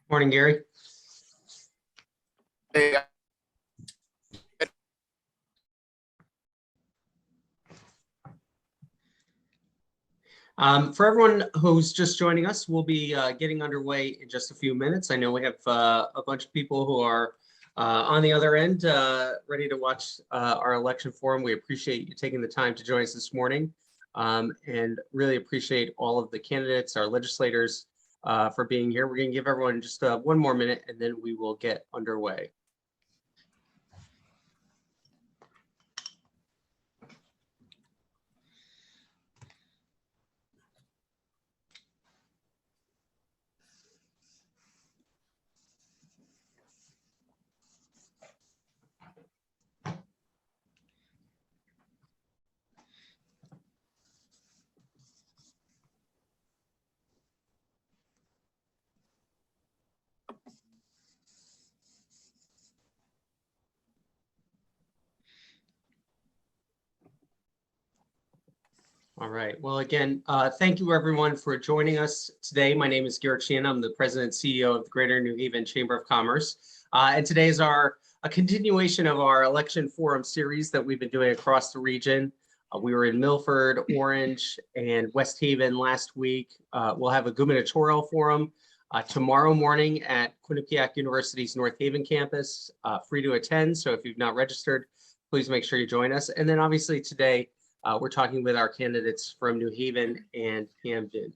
Morning, Gary. Hey, For everyone who's just joining us, we'll be getting underway in just a few minutes. I know we have a bunch of people who are on the other end ready to watch our election forum. We appreciate you taking the time to join us this morning and really appreciate all of the candidates, our legislators for being here. We're going to give everyone just one more minute and then we will get underway. All right. Well, again, thank you everyone for joining us today. My name is Garrett Sheehan. I'm the president and CEO of the Greater New Haven Chamber of Commerce. And today is a continuation of our election forum series that we've been doing across the region. We were in Milford, Orange, and West Haven last week. We'll have a gubernatorial forum tomorrow morning at Quinnipiac University's North Haven campus, free to attend. So if you've not registered, please make sure you join us. And then obviously today, we're talking with our candidates from New Haven and Hamden.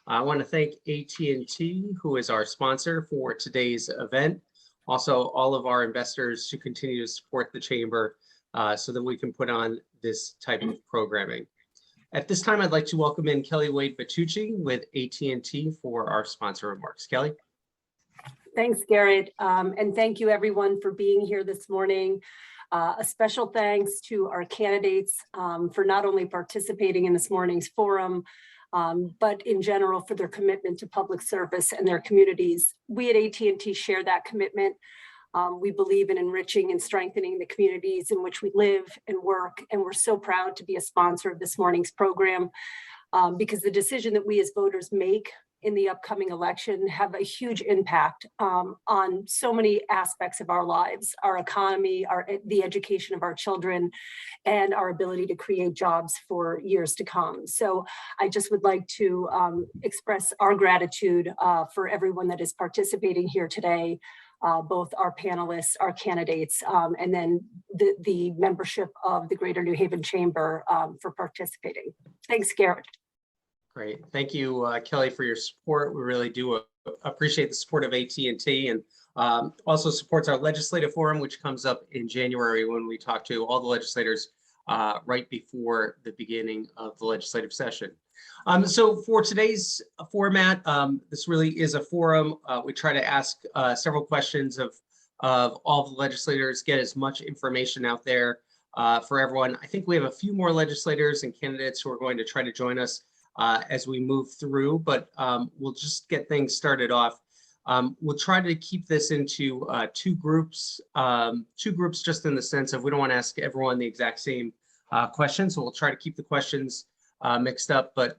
I want to thank AT&T, who is our sponsor for today's event. Also, all of our investors who continue to support the chamber so that we can put on this type of programming. At this time, I'd like to welcome in Kelly Wade Batucci with AT&T for our sponsor remarks. Kelly. Thanks, Garrett. And thank you everyone for being here this morning. A special thanks to our candidates for not only participating in this morning's forum, but in general for their commitment to public service and their communities. We at AT&T share that commitment. We believe in enriching and strengthening the communities in which we live and work, and we're so proud to be a sponsor of this morning's program because the decision that we as voters make in the upcoming election have a huge impact on so many aspects of our lives, our economy, the education of our children, and our ability to create jobs for years to come. So I just would like to express our gratitude for everyone that is participating here today, both our panelists, our candidates, and then the membership of the Greater New Haven Chamber for participating. Thanks, Garrett. Great. Thank you, Kelly, for your support. We really do appreciate the support of AT&T and also supports our legislative forum, which comes up in January when we talk to all the legislators right before the beginning of the legislative session. So for today's format, this really is a forum. We try to ask several questions of all the legislators, get as much information out there for everyone. I think we have a few more legislators and candidates who are going to try to join us as we move through, but we'll just get things started off. We'll try to keep this into two groups just in the sense of we don't want to ask everyone the exact same question. So we'll try to keep the questions mixed up, but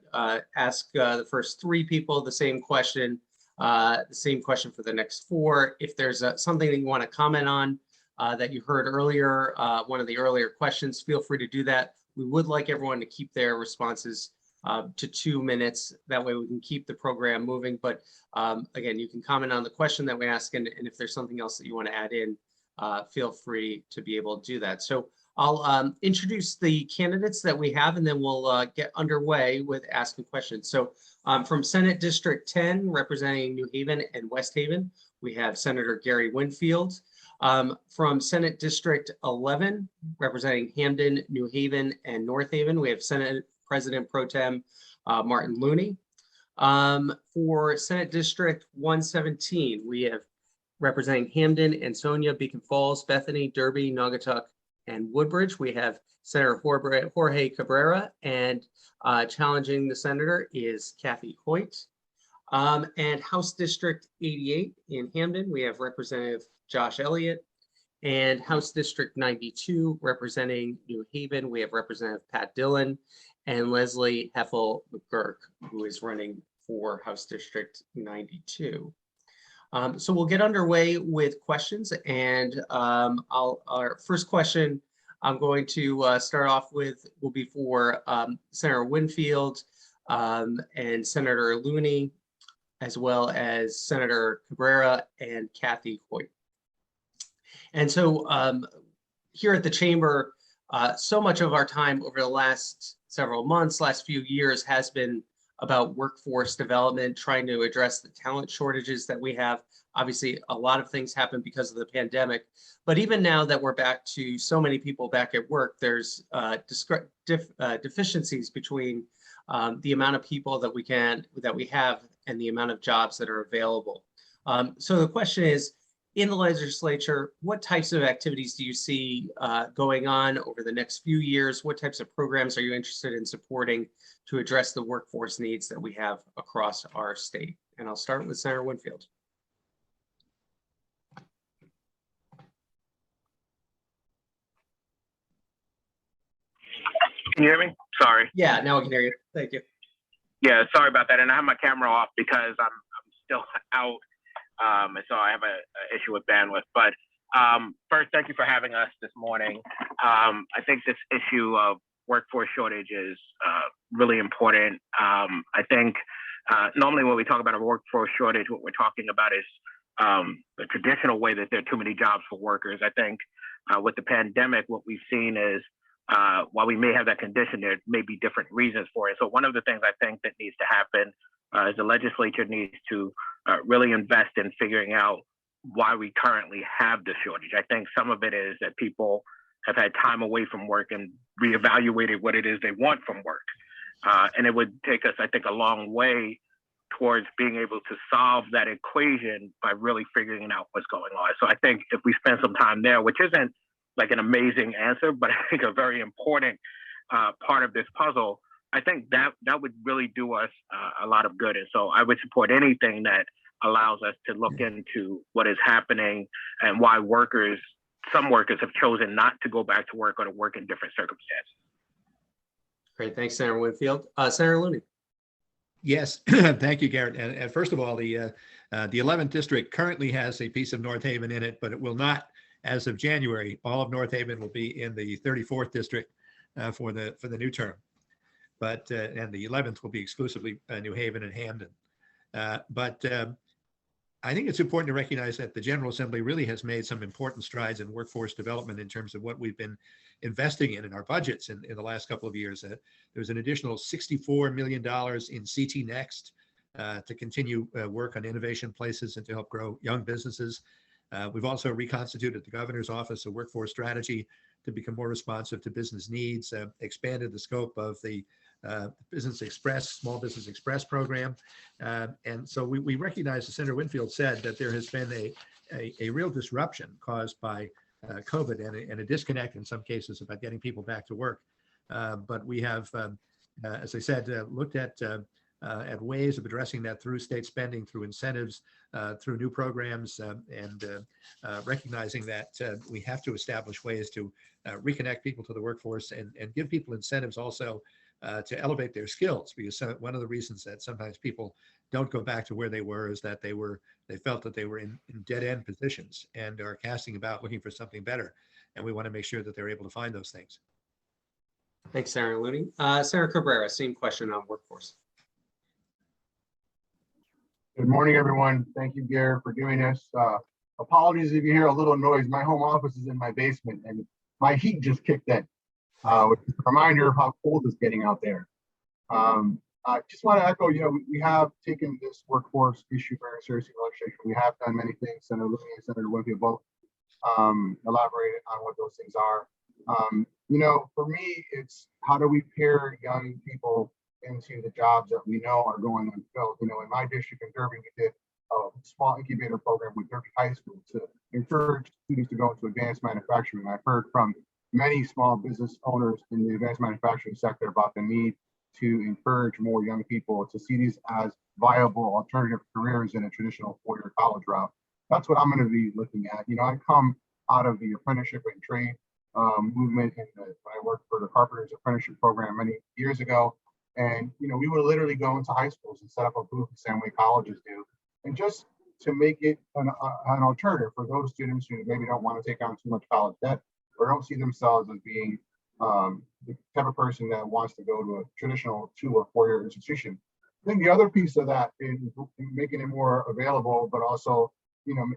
ask the first three people the same question for the next four. If there's something that you want to comment on that you heard earlier, one of the earlier questions, feel free to do that. We would like everyone to keep their responses to 2 minutes. That way we can keep the program moving. But again, you can comment on the question that we ask, and if there's something else that you want to add in, feel free to be able to do that. So I'll introduce the candidates that we have, and then we'll get underway with asking questions. So from Senate District 10, representing New Haven and West Haven, we have Senator Gary Winfield. From Senate District 11, representing Hamden, New Haven, and North Haven, we have Senate President Pro Tem Martin Looney. For Senate District 117, we have representing Hamden, Ansonia, Beacon Falls, Bethany, Derby, Naugatuck, and Woodbridge. We have Senator Jorge Cabrera, and challenging the senator is Kathy Hoyt. And House District 88 in Hamden, we have Representative Josh Elliott. And House District 92, representing New Haven, we have Representative Pat Dillon and Leslie Heffel McGurk, who is running for House District 92. So we'll get underway with questions, and our first question I'm going to start off with will be for Senator Winfield and Senator Looney, as well as Senator Cabrera and Kathy Hoyt. And so here at the Chamber, so much of our time over the last several months, last few years, has been about workforce development, trying to address the talent shortages that we have. Obviously, a lot of things happened because of the pandemic, but even now that we're back to so many people back at work, there's deficiencies between the amount of people that we have and the amount of jobs that are available. So the question is, in the legislature, what types of activities do you see going on over the next few years? What types of programs are you interested in supporting to address the workforce needs that we have across our state? And I'll start with Senator Winfield. Can you hear me? Sorry. Yeah, now I can hear you. Thank you. Yeah, sorry about that. And I have my camera off because I'm still out. And so I have an issue with bandwidth. But first, thank you for having us this morning. I think this issue of workforce shortage is really important. I think normally when we talk about a workforce shortage, what we're talking about is the traditional way that there are too many jobs for workers. I think with the pandemic, what we've seen is while we may have that condition, there may be different reasons for it. So one of the things I think that needs to happen is the legislature needs to really invest in figuring out why we currently have the shortage. I think some of it is that people have had time away from work and reevaluated what it is they want from work. And it would take us, I think, a long way towards being able to solve that equation by really figuring out what's going on. So I think if we spend some time there, which isn't like an amazing answer, but I think a very important part of this puzzle, I think that would really do us a lot of good. And so I would support anything that allows us to look into what is happening and why some workers have chosen not to go back to work or to work in different circumstances. Great, thanks, Senator Winfield. Senator Looney. Yes, thank you, Garrett. And first of all, the 11th district currently has a piece of North Haven in it, but it will not, as of January. All of North Haven will be in the 34th district for the new term. But and the 11th will be exclusively New Haven and Hamden. But I think it's important to recognize that the General Assembly really has made some important strides in workforce development in terms of what we've been investing in our budgets in the last couple of years. There was an additional $64 million in CT Next to continue work on innovation places and to help grow young businesses. We've also reconstituted the governor's office of workforce strategy to become more responsive to business needs, expanded the scope of the Small Business Express program. And so we recognize, as Senator Winfield said, that there has been a real disruption caused by COVID and a disconnect in some cases about getting people back to work. But we have, as I said, looked at ways of addressing that through state spending, through incentives, through new programs, and recognizing that we have to establish ways to reconnect people to the workforce and give people incentives also to elevate their skills, because one of the reasons that sometimes people don't go back to where they were is that they felt that they were in dead-end positions and are casting about looking for something better. And we want to make sure that they're able to find those things. Thanks, Senator Looney. Senator Cabrera, same question on workforce. Good morning, everyone. Thank you, Garrett, for doing this. Apologies if you hear a little noise. My home office is in my basement and my heat just kicked in, which is a reminder of how cold it's getting out there. I just want to echo, we have taken this workforce issue very seriously in the legislature. We have done many things. Senator Looney and Senator Winfield both elaborated on what those things are. For me, it's how do we pair young people into the jobs that we know are going unfilled. In my district in Derby, we did a small incubator program with Derby High School to encourage students to go into advanced manufacturing. I've heard from many small business owners in the advanced manufacturing sector about the need to encourage more young people to see these as viable alternative careers in a traditional four-year college route. That's what I'm going to be looking at. I come out of the apprenticeship and trade movement when I worked for the Carpenters Apprenticeship Program many years ago. And, we would literally go into high schools and set up a booth the same way colleges do and just to make it an alternative for those students who maybe don't want to take on too much college debt or don't see themselves as being the type of person that wants to go to a traditional 2 or 4 year institution. I think the other piece of that is making it more available, but also,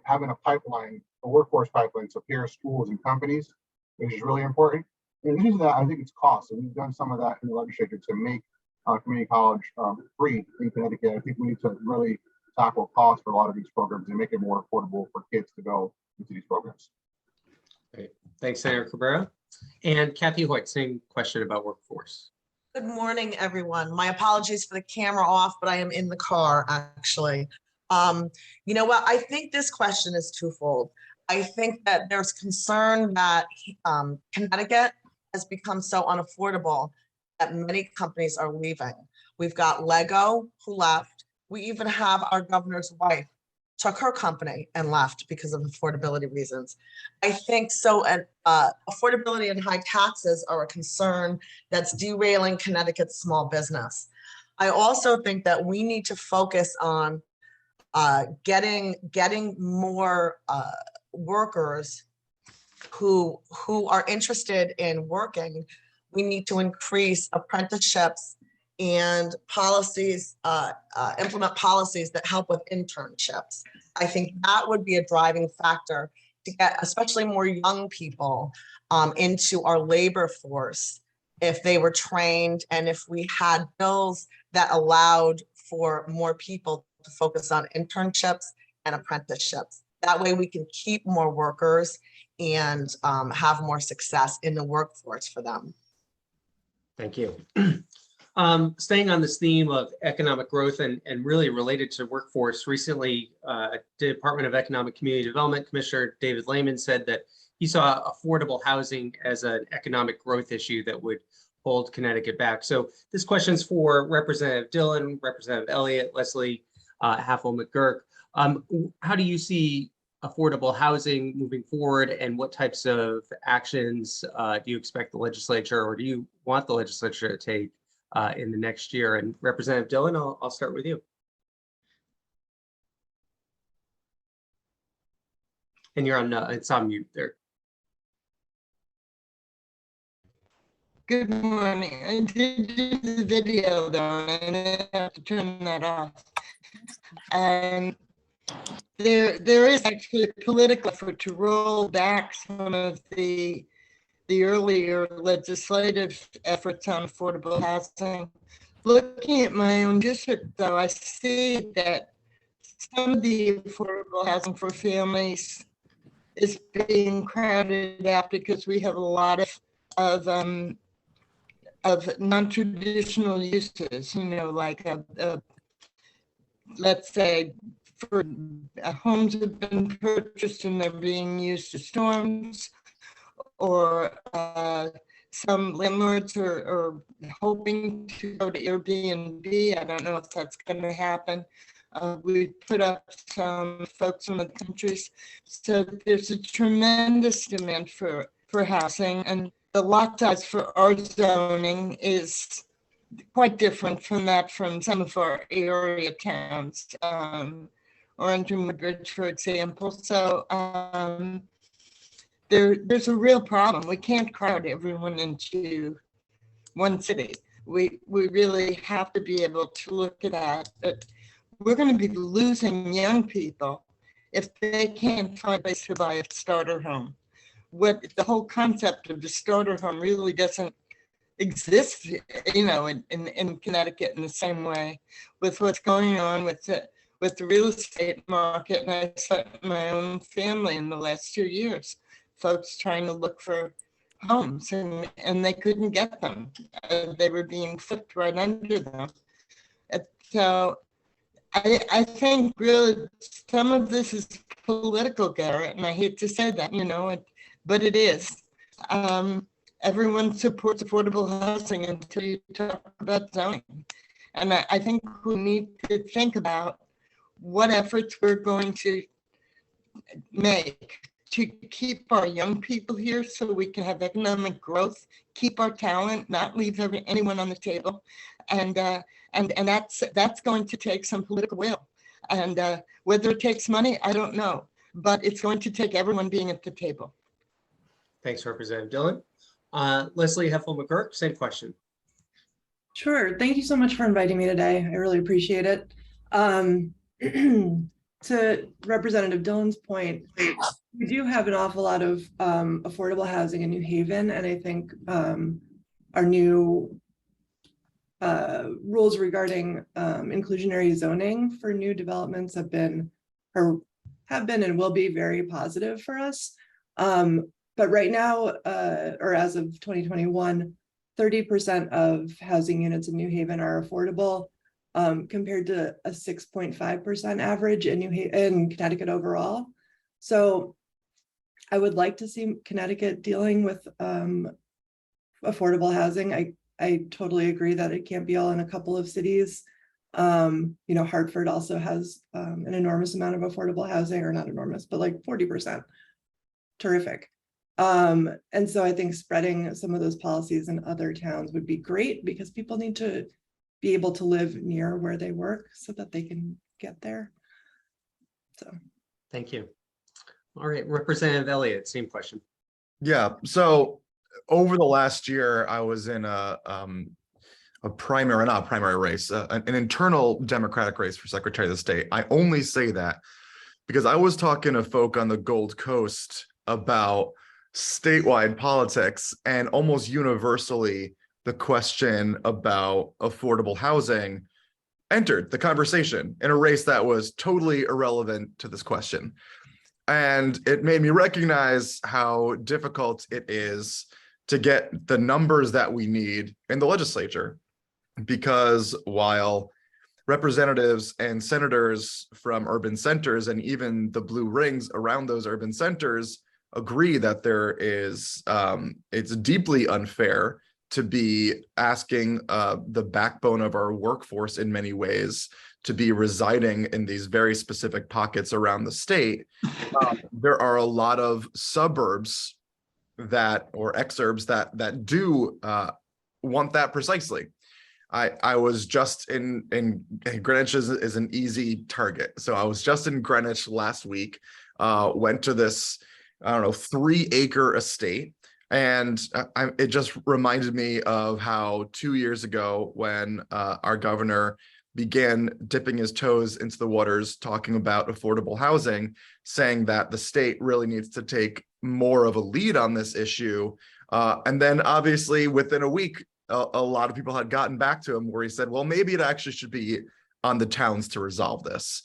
having a pipeline, a workforce pipeline to pair schools and companies, which is really important. In addition to that, I think it's cost. And we've done some of that in the legislature to make community college free in Connecticut. I think we need to really tackle costs for a lot of these programs and make it more affordable for kids to go into these programs. Great. Thanks, Senator Cabrera. And Kathy Hoyt, same question about workforce. Good morning, everyone. My apologies for the camera off, but I am in the car, actually. You know what? I think this question is twofold. I think that there's concern that Connecticut has become so unaffordable that many companies are leaving. We've got Lego who left. We even have our governor's wife took her company and left because of affordability reasons. I think so. And affordability and high taxes are a concern that's derailing Connecticut's small business. I also think that we need to focus on getting more workers who are interested in working. We need to increase apprenticeships and policies, implement policies that help with internships. I think that would be a driving factor to get especially more young people into our labor force if they were trained and if we had bills that allowed for more people to focus on internships and apprenticeships. That way we can keep more workers and have more success in the workforce for them. Thank you. Staying on this theme of economic growth and really related to workforce, recently, Department of Economic Community Development Commissioner David Lehman said that he saw affordable housing as an economic growth issue that would hold Connecticut back. So this question's for Representative Dillon, Representative Elliott, Leslie Haffel-McGurk. How do you see affordable housing moving forward, and what types of actions do you expect the legislature, or do you want the legislature to take in the next year? And Representative Dillon, I'll start with you. And you're on, it's on mute there. Good morning. I did do the video though, and I have to turn that off. And there is actually a political effort to roll back some of the earlier legislative efforts on affordable housing. Looking at my own district, though, I see that some of the affordable housing for families is being crowded out because we have a lot of non-traditional uses, like let's say homes have been purchased and they're being used as storms, or some landlords are hoping to go to Airbnb. I don't know if that's going to happen. We put up some folks in the countries. So there's a tremendous demand for housing, and the lot size for our zoning is quite different from some of our area towns, or under Woodbridge, for example. So there's a real problem. We can't crowd everyone into one city. We really have to be able to look at that. But we're going to be losing young people if they can't find a place to buy a starter home. What the whole concept of the starter home really doesn't exist, in Connecticut in the same way with what's going on with the real estate market. And I saw it in my own family in the last 2 years, folks trying to look for homes and they couldn't get them. They were being flipped right under them. So I think really some of this is political, Garrett, and I hate to say that, but it is. Everyone supports affordable housing until you talk about zoning. And I think we need to think about what efforts we're going to make to keep our young people here so we can have economic growth, keep our talent, not leave anyone on the table. And that's going to take some political will. And whether it takes money, I don't know, but it's going to take everyone being at the table. Thanks, Representative Dillon. Leslie Heffel-McGurk, same question. Sure. Thank you so much for inviting me today. I really appreciate it. To Representative Dillon's point, we do have an awful lot of affordable housing in New Haven, and I think our new rules regarding inclusionary zoning for new developments have been and will be very positive for us. But right now, or as of 2021, 30% of housing units in New Haven are affordable, compared to a 6.5% average in Connecticut overall. So I would like to see Connecticut dealing with affordable housing. I totally agree that it can't be all in a couple of cities. Hartford also has an enormous amount of affordable housing, or not enormous, but like 40%. Terrific. And so I think spreading some of those policies in other towns would be great, because people need to be able to live near where they work so that they can get there. So Thank you. All right, Representative Elliott, same question. Yeah, so over the last year, I was in a primary race, an internal Democratic race for Secretary of the State. I only say that because I was talking to folk on the Gold Coast about statewide politics, and almost universally the question about affordable housing entered the conversation in a race that was totally irrelevant to this question. And it made me recognize how difficult it is to get the numbers that we need in the legislature, because while representatives and senators from urban centers and even the blue rings around those urban centers agree that there is, it's deeply unfair to be asking the backbone of our workforce in many ways to be residing in these very specific pockets around the state. There are a lot of suburbs or exurbs that do want that precisely. I was just in Greenwich is an easy target. So I was just in Greenwich last week, went to this, 3-acre estate. And it just reminded me of how 2 years ago, when our governor began dipping his toes into the waters, talking about affordable housing, saying that the state really needs to take more of a lead on this issue. And then obviously within a week, a lot of people had gotten back to him where he said, well, maybe it actually should be on the towns to resolve this.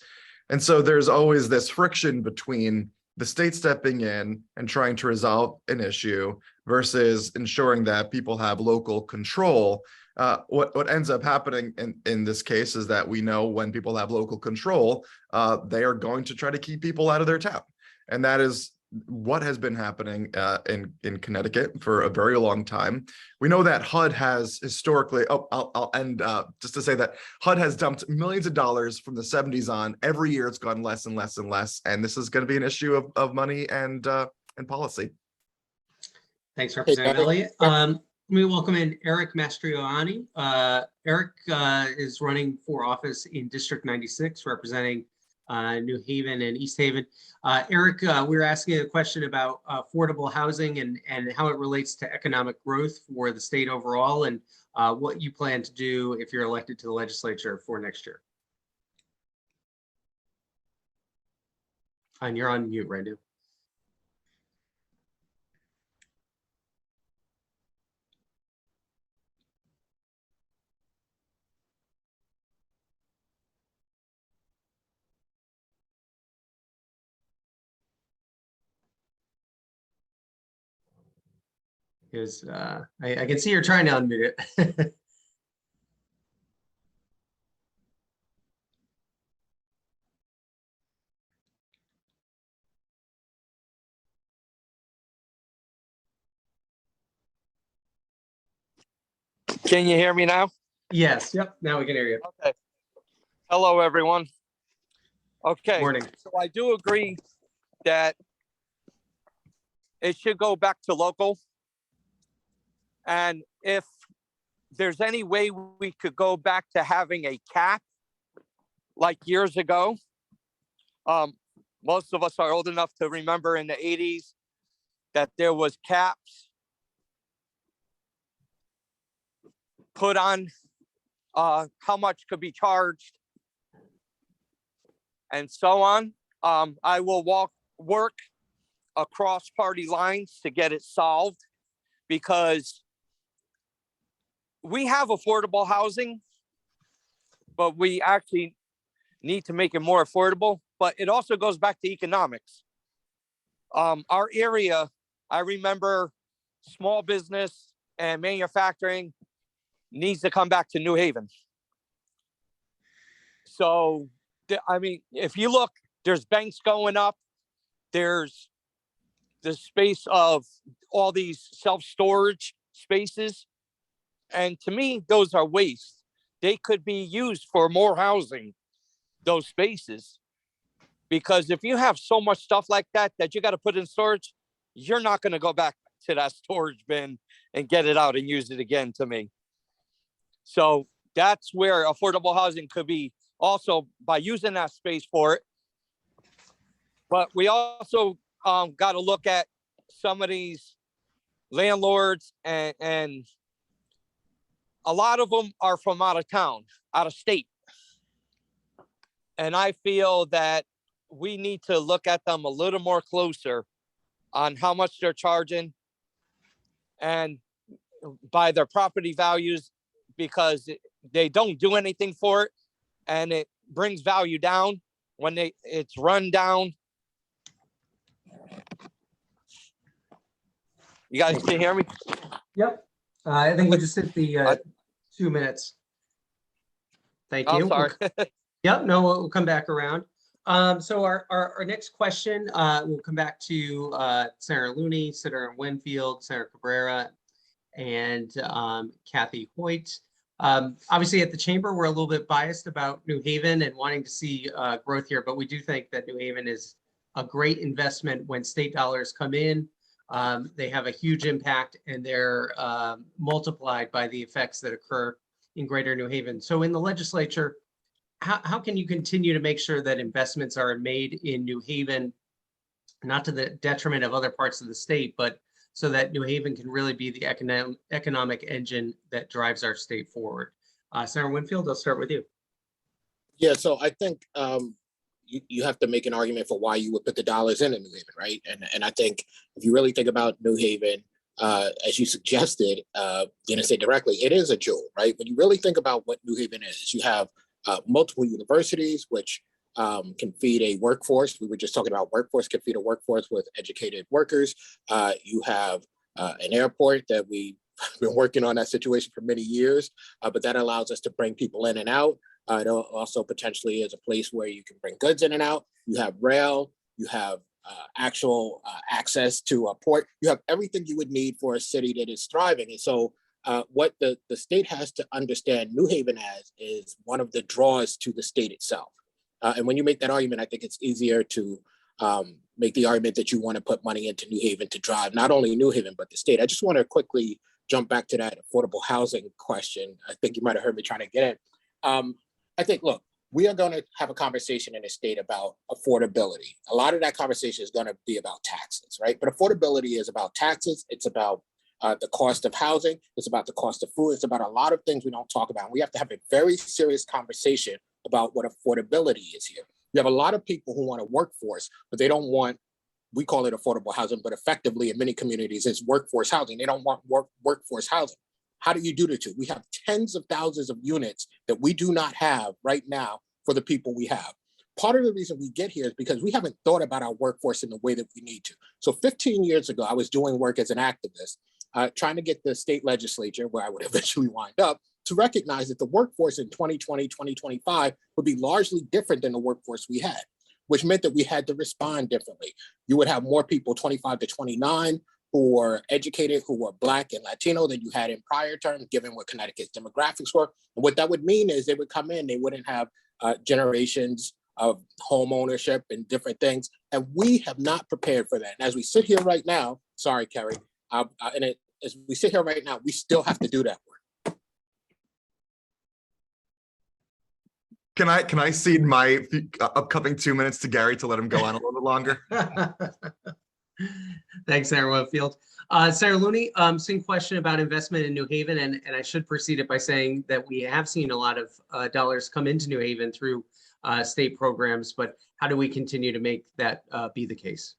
And so there's always this friction between the state stepping in and trying to resolve an issue versus ensuring that people have local control. What ends up happening in this case is that we know when people have local control, they are going to try to keep people out of their town. And that is what has been happening in Connecticut for a very long time. We know that HUD has historically, I'll end just to say that HUD has dumped millions of dollars from the 70s on. Every year it's gone less and less and less. And this is going to be an issue of money and policy. Thanks, Representative Elliott. Let me welcome in Eric Mastriani. Eric is running for office in District 96, representing New Haven and East Haven. Eric, we're asking a question about affordable housing and how it relates to economic growth for the state overall, and what you plan to do if you're elected to the legislature for next year. And you're on mute right now. Is I can see you're trying to unmute it. Can you hear me now? Yes. Yep. Now we can hear you. Okay. Hello, everyone. Okay. Morning. So I do agree that it should go back to local. And if there's any way we could go back to having a cap like years ago, Most of us are old enough to remember in the 80s that there was caps put on how much could be charged and so on. I will work across party lines to get it solved, because we have affordable housing, but we actually need to make it more affordable. But it also goes back to economics. Our area, I remember small business and manufacturing needs to come back to New Haven. So, I mean, if you look, there's banks going up. There's the space of all these self-storage spaces. And to me, those are waste. They could be used for more housing, those spaces. Because if you have so much stuff like that you got to put in storage, you're not going to go back to that storage bin and get it out and use it again, to me. So that's where affordable housing could be, also by using that space for it. But we also got to look at some of these landlords, and a lot of them are from out of town, out of state. And I feel that we need to look at them a little more closer on how much they're charging and by their property values, because they don't do anything for it, and it brings value down when it's run down. You guys can hear me? Yep. I think we just hit the 2 minutes. Thank you. I'm sorry. Yep. No, we'll come back around. So our next question, we'll come back to Senator Looney, Senator Winfield, Senator Cabrera, and Kathy Hoyt. Obviously at the chamber, we're a little bit biased about New Haven and wanting to see growth here, but we do think that New Haven is a great investment when state dollars come in. They have a huge impact, and they're multiplied by the effects that occur in greater New Haven. So in the legislature, how can you continue to make sure that investments are made in New Haven, not to the detriment of other parts of the state, but so that New Haven can really be the economic engine that drives our state forward? Senator Winfield, I'll start with you. Yeah, so I think you have to make an argument for why you would put the dollars in New Haven, right? And I think if you really think about New Haven, as you suggested, didn't say directly, it is a jewel, right? When you really think about what New Haven is, you have multiple universities, which can feed a workforce. We were just talking about workforce, can feed a workforce with educated workers. You have an airport that we've been working on that situation for many years, but that allows us to bring people in and out. It also potentially is a place where you can bring goods in and out. You have rail, you have actual access to a port. You have everything you would need for a city that is thriving. And so what the state has to understand New Haven as is one of the draws to the state itself. And when you make that argument, I think it's easier to make the argument that you want to put money into New Haven to drive not only New Haven, but the state. I just want to quickly jump back to that affordable housing question. I think you might have heard me trying to get it. I think, look, we are going to have a conversation in the state about affordability. A lot of that conversation is going to be about taxes, right? But affordability is about taxes. It's about the cost of housing. It's about the cost of food. It's about a lot of things we don't talk about. We have to have a very serious conversation about what affordability is here. You have a lot of people who want a workforce, but they don't want, we call it affordable housing, but effectively in many communities it's workforce housing. They don't want workforce housing. How do you do the two? We have tens of thousands of units that we do not have right now for the people we have. Part of the reason we get here is because we haven't thought about our workforce in the way that we need to. So 15 years ago, I was doing work as an activist, trying to get the state legislature, where I would eventually wind up, to recognize that the workforce in 2020, 2025 would be largely different than the workforce we had, which meant that we had to respond differently. You would have more people 25 to 29 who were educated, who were Black and Latino than you had in prior terms, given what Connecticut's demographics were. And what that would mean is they would come in, they wouldn't have generations of home ownership and different things. And we have not prepared for that. And as we sit here right now, sorry, Kerry, as we sit here right now, we still have to do that work. Can I cede my upcoming 2 minutes to Gary to let him go on a little bit longer? Thanks, Senator Winfield. Senator Looney, same question about investment in New Haven, and I should precede it by saying that we have seen a lot of dollars come into New Haven through state programs, but how do we continue to make that be the case?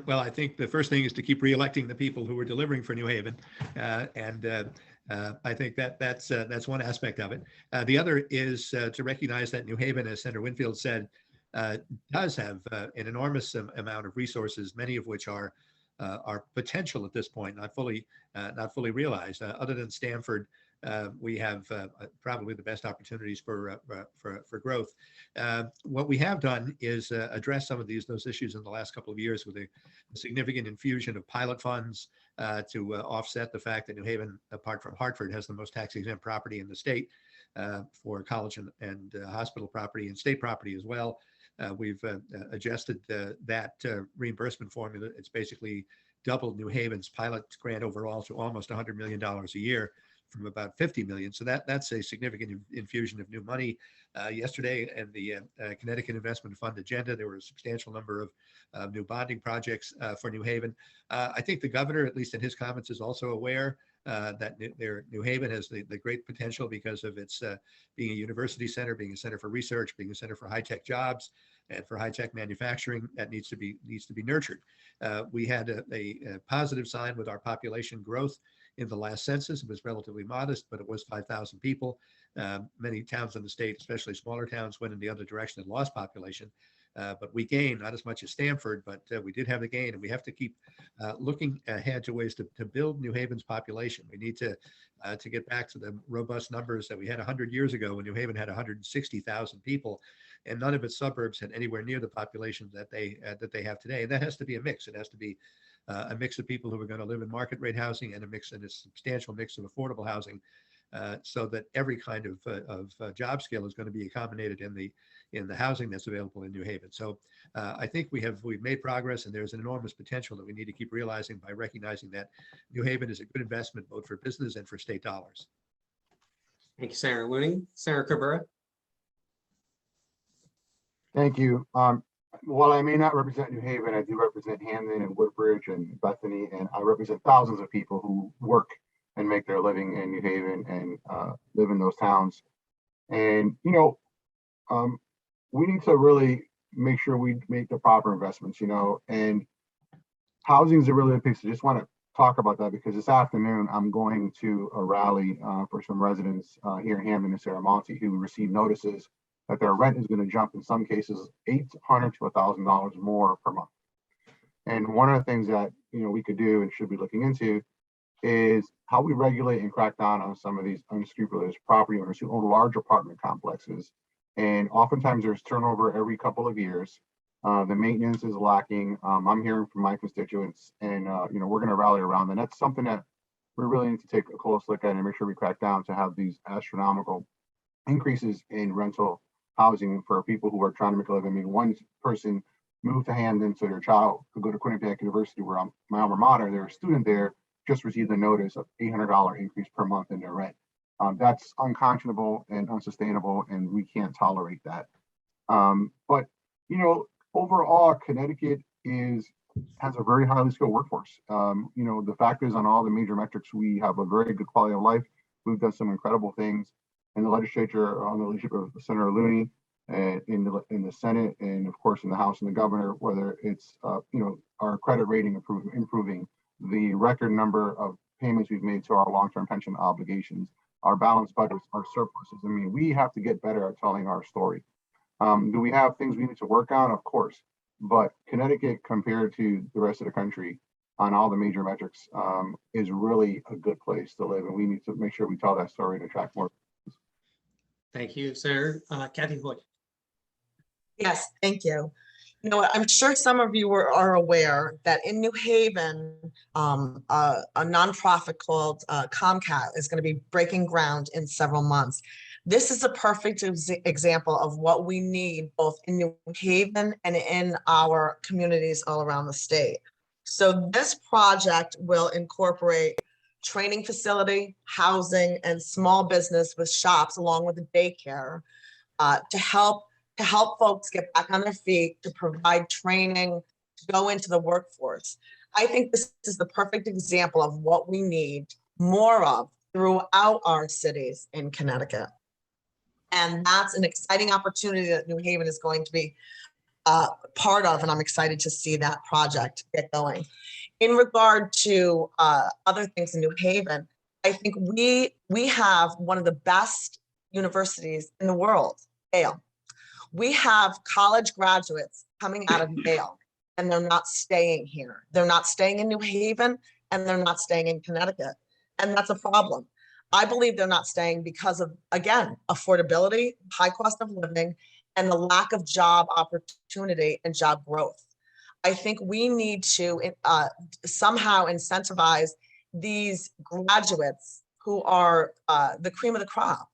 Well, I think the first thing is to keep reelecting the people who are delivering for New Haven, I think that's one aspect of it. The other is to recognize that New Haven, as Senator Winfield said, does have an enormous amount of resources, many of which are potential at this point, not fully realized. Other than Stanford, we have probably the best opportunities for growth. What we have done is address some of those issues in the last couple of years with a significant infusion of pilot funds to offset the fact that New Haven, apart from Hartford, has the most tax-exempt property in the state for college and hospital property and state property as well. We've adjusted that reimbursement formula. It's basically doubled New Haven's pilot grant overall to almost $100 million a year from about 50 million. So that's a significant infusion of new money. Yesterday in the Connecticut Investment Fund agenda, there were a substantial number of new bonding projects for New Haven. I think the governor, at least in his comments, is also aware that New Haven has the great potential because of its being a university center, being a center for research, being a center for high-tech jobs and for high-tech manufacturing that needs to be nurtured. We had a positive sign with our population growth in the last census. It was relatively modest, but it was 5,000 people. Many towns in the state, especially smaller towns, went in the other direction and lost population. But we gained, not as much as Stanford, but we did have a gain, and we have to keep looking ahead to ways to build New Haven's population. We need to get back to the robust numbers that we had 100 years ago when New Haven had 160,000 people, and none of its suburbs had anywhere near the population that they have today. And that has to be a mix. It has to be a mix of people who are going to live in market rate housing and a substantial mix of affordable housing, so that every kind of job scale is going to be accommodated in the housing that's available in New Haven. So I think we've made progress, and there's an enormous potential that we need to keep realizing by recognizing that New Haven is a good investment both for business and for state dollars. Thank you, Senator Looney. Senator Cabrera. Thank you. While I may not represent New Haven, I do represent Hamden and Woodbridge and Bethany, and I represent thousands of people who work and make their living in New Haven and live in those towns. And, we need to really make sure we make the proper investments, and housing is a really big piece. I just want to talk about that because this afternoon I'm going to a rally for some residents here in Hamden and Saramonte who received notices that their rent is going to jump in some cases $800 to $1,000 more per month. And one of the things that we could do and should be looking into is how we regulate and crack down on some of these unscrupulous property owners who own large apartment complexes. And oftentimes there's turnover every couple of years. The maintenance is lacking. I'm hearing from my constituents, and we're going to rally around. And that's something that we really need to take a close look at and make sure we crack down to have these astronomical increases in rental housing for people who are trying to make a living. I mean, one person moved to Hamden so their child could go to Quinnipiac University, where I'm my alma mater. They're a student there, just received a notice of $800 increase per month in their rent. That's unconscionable and unsustainable, and we can't tolerate that. But overall, Connecticut has a very highly skilled workforce. The fact is, on all the major metrics, we have a very good quality of life. We've done some incredible things in the legislature, on the leadership of Senator Looney, and in the Senate, and of course in the House and the governor. Whether it's our credit rating improving, the record number of payments we've made to our long-term pension obligations, our balanced budgets, our surpluses. I mean, we have to get better at telling our story. Do we have things we need to work on? Of course, but Connecticut, compared to the rest of the country on all the major metrics, is really a good place to live, and we need to make sure we tell that story to attract more. Thank you, Senator. Kathy Hoyt. Yes, thank you. I'm sure some of you are aware that in New Haven, a nonprofit called Comcat is going to be breaking ground in several months. This is a perfect example of what we need both in New Haven and in our communities all around the state. So this project will incorporate training facility, housing, and small business with shops along with a daycare. to help folks get back on their feet, to provide training, to go into the workforce. I think this is the perfect example of what we need more of throughout our cities in Connecticut. And that's an exciting opportunity that New Haven is going to be part of, and I'm excited to see that project get going. In regard to other things in New Haven, I think we have one of the best universities in the world, Yale. We have college graduates coming out of Yale, and they're not staying here. They're not staying in New Haven, and they're not staying in Connecticut. And that's a problem. I believe they're not staying because of, again, affordability, high cost of living, and the lack of job opportunity and job growth. I think we need to somehow incentivize these graduates who are the cream of the crop,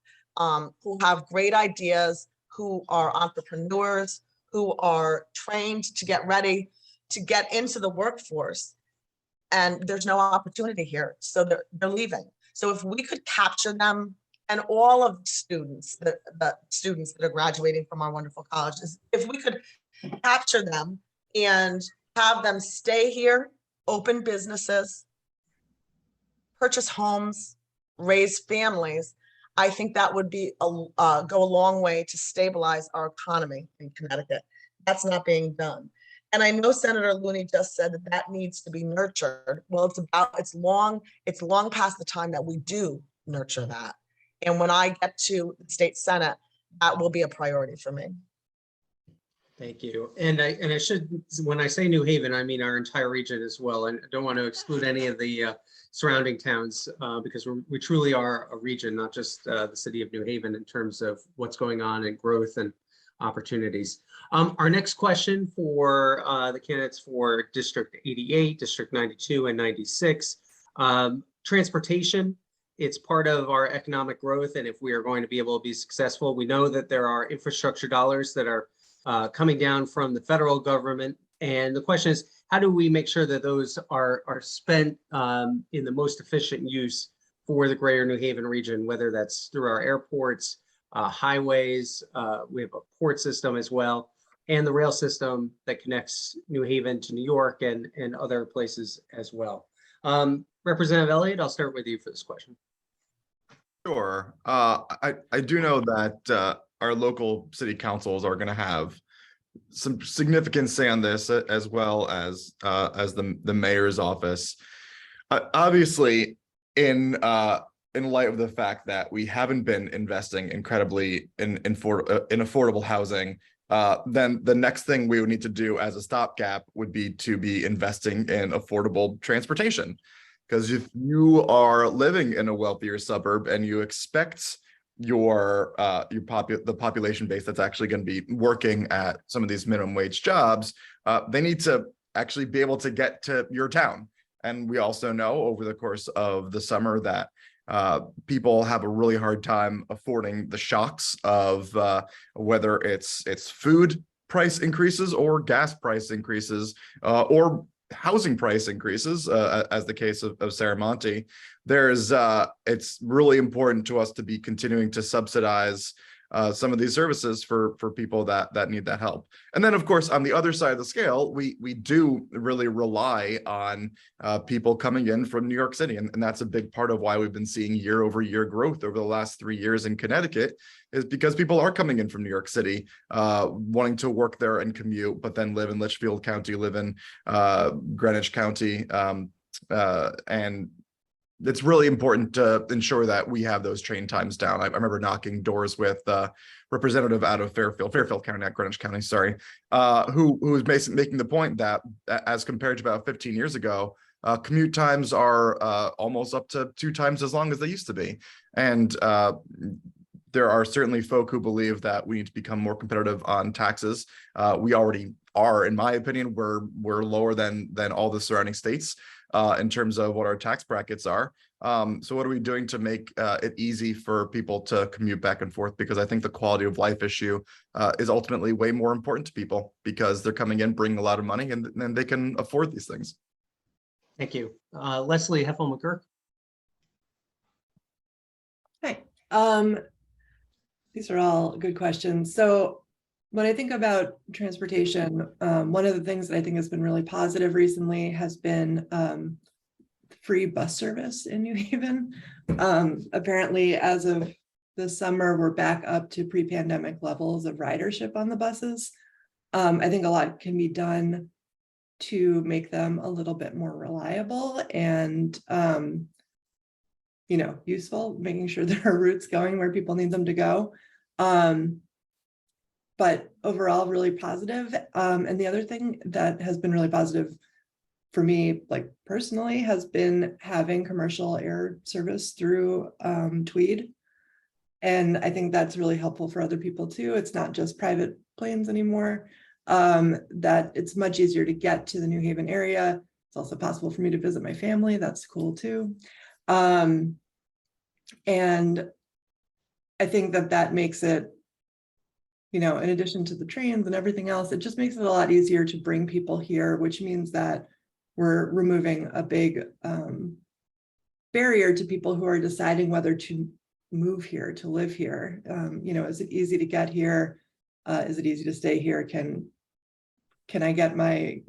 who have great ideas, who are entrepreneurs, who are trained to get ready to get into the workforce. And there's no opportunity here, so they're leaving. So if we could capture them, and all of the students, the students that are graduating from our wonderful colleges, if we could capture them and have them stay here, open businesses, purchase homes, raise families, I think that would be go a long way to stabilize our economy in Connecticut. That's not being done. And I know Senator Looney just said that that needs to be nurtured. Well, it's long past the time that we do nurture that. And when I get to the state Senate, that will be a priority for me. Thank you. And I should, when I say New Haven, I mean our entire region as well. And I don't want to exclude any of the surrounding towns because we truly are a region, not just the city of New Haven in terms of what's going on in growth and opportunities. Our next question for the candidates for District 88, District 92, and 96, transportation. It's part of our economic growth. And if we are going to be able to be successful, we know that there are infrastructure dollars that are coming down from the federal government. And the question is, how do we make sure that those are spent in the most efficient use for the greater New Haven region, whether that's through our airports, highways, we have a port system as well, and the rail system that connects New Haven to New York and other places as well. Representative Elliott, I'll start with you for this question. Sure. I do know that our local city councils are going to have some significant say on this, as well as the mayor's office. Obviously, in light of the fact that we haven't been investing incredibly in affordable housing, then the next thing we would need to do as a stopgap would be to be investing in affordable transportation. Because if you are living in a wealthier suburb and you expect the population base that's actually going to be working at some of these minimum wage jobs, they need to actually be able to get to your town. And we also know over the course of the summer that people have a really hard time affording the shocks of whether it's food price increases or gas price increases or housing price increases, as the case of Saramonte. It's really important to us to be continuing to subsidize some of these services for people that need that help. And then, of course, on the other side of the scale, we do really rely on people coming in from New York City. And that's a big part of why we've been seeing year over year growth over the last 3 years in Connecticut, is because people are coming in from New York City, wanting to work there and commute, but then live in Litchfield County, live in Greenwich County, and it's really important to ensure that we have those train times down. I remember knocking doors with a representative out of Fairfield County, not Greenwich County, sorry, who was basically making the point that as compared to about 15 years ago, commute times are almost up to 2 times as long as they used to be. And there are certainly folk who believe that we need to become more competitive on taxes. We already are, in my opinion. We're lower than all the surrounding states in terms of what our tax brackets are. So what are we doing to make it easy for people to commute back and forth? Because I think the quality of life issue is ultimately way more important to people, because they're coming in, bringing a lot of money, and then they can afford these things. Thank you. Leslie Heffel-McGurk. Hi. These are all good questions. So when I think about transportation, one of the things that I think has been really positive recently has been free bus service in New Haven. Apparently, as of the summer, we're back up to pre-pandemic levels of ridership on the buses. I think a lot can be done to make them a little bit more reliable and useful, making sure there are routes going where people need them to go. But overall, really positive. And the other thing that has been really positive for me, like personally, has been having commercial air service through Tweed. And I think that's really helpful for other people too. It's not just private planes anymore, that it's much easier to get to the New Haven area. It's also possible for me to visit my family. That's cool too. And I think that makes it, in addition to the trains and everything else, it just makes it a lot easier to bring people here, which means that we're removing a big barrier to people who are deciding whether to move here, to live here. Is it easy to get here? Is it easy to stay here? Can I get my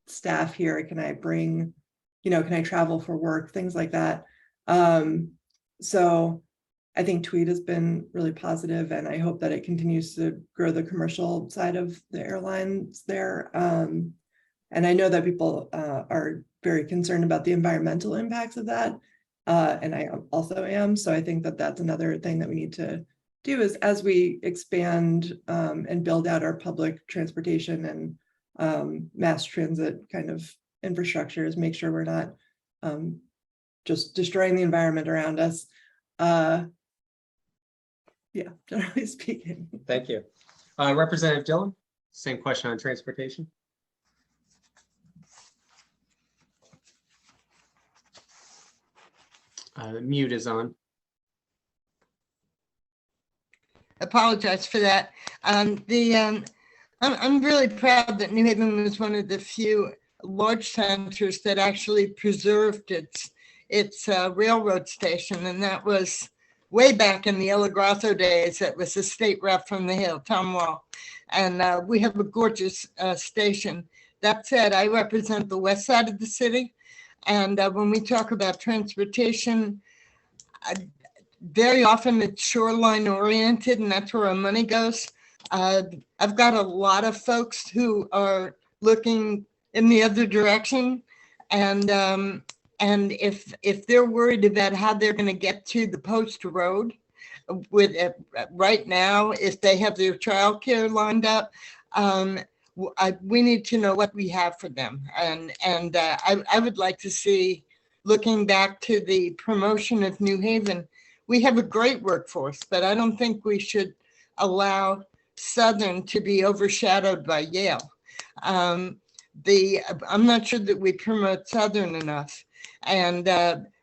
staff here? Can I bring, can I travel for work? Things like that. So I think Tweed has been really positive, and I hope that it continues to grow the commercial side of the airlines there. And I know that people are very concerned about the environmental impacts of that. And I also am. So I think that that's another thing that we need to do is as we expand and build out our public transportation and mass transit kind of infrastructure, is make sure we're not just destroying the environment around us. Yeah, generally speaking. Thank you. Representative Dillon, same question on transportation. The mute is on. Apologize for that. I'm really proud that New Haven was one of the few large centers that actually preserved its railroad station, and that was way back in the El Grasso days. It was a state rep from the Hill, Tom Wall, and we have a gorgeous station. That said, I represent the west side of the city, and when we talk about transportation, very often it's shoreline oriented, and that's where our money goes. I've got a lot of folks who are looking in the other direction, and if they're worried about how they're going to get to the post road with right now, if they have their childcare lined up, we need to know what we have for them. And I would like to see, looking back to the promotion of New Haven, we have a great workforce, but I don't think we should allow Southern to be overshadowed by Yale. I'm not sure that we promote Southern enough. And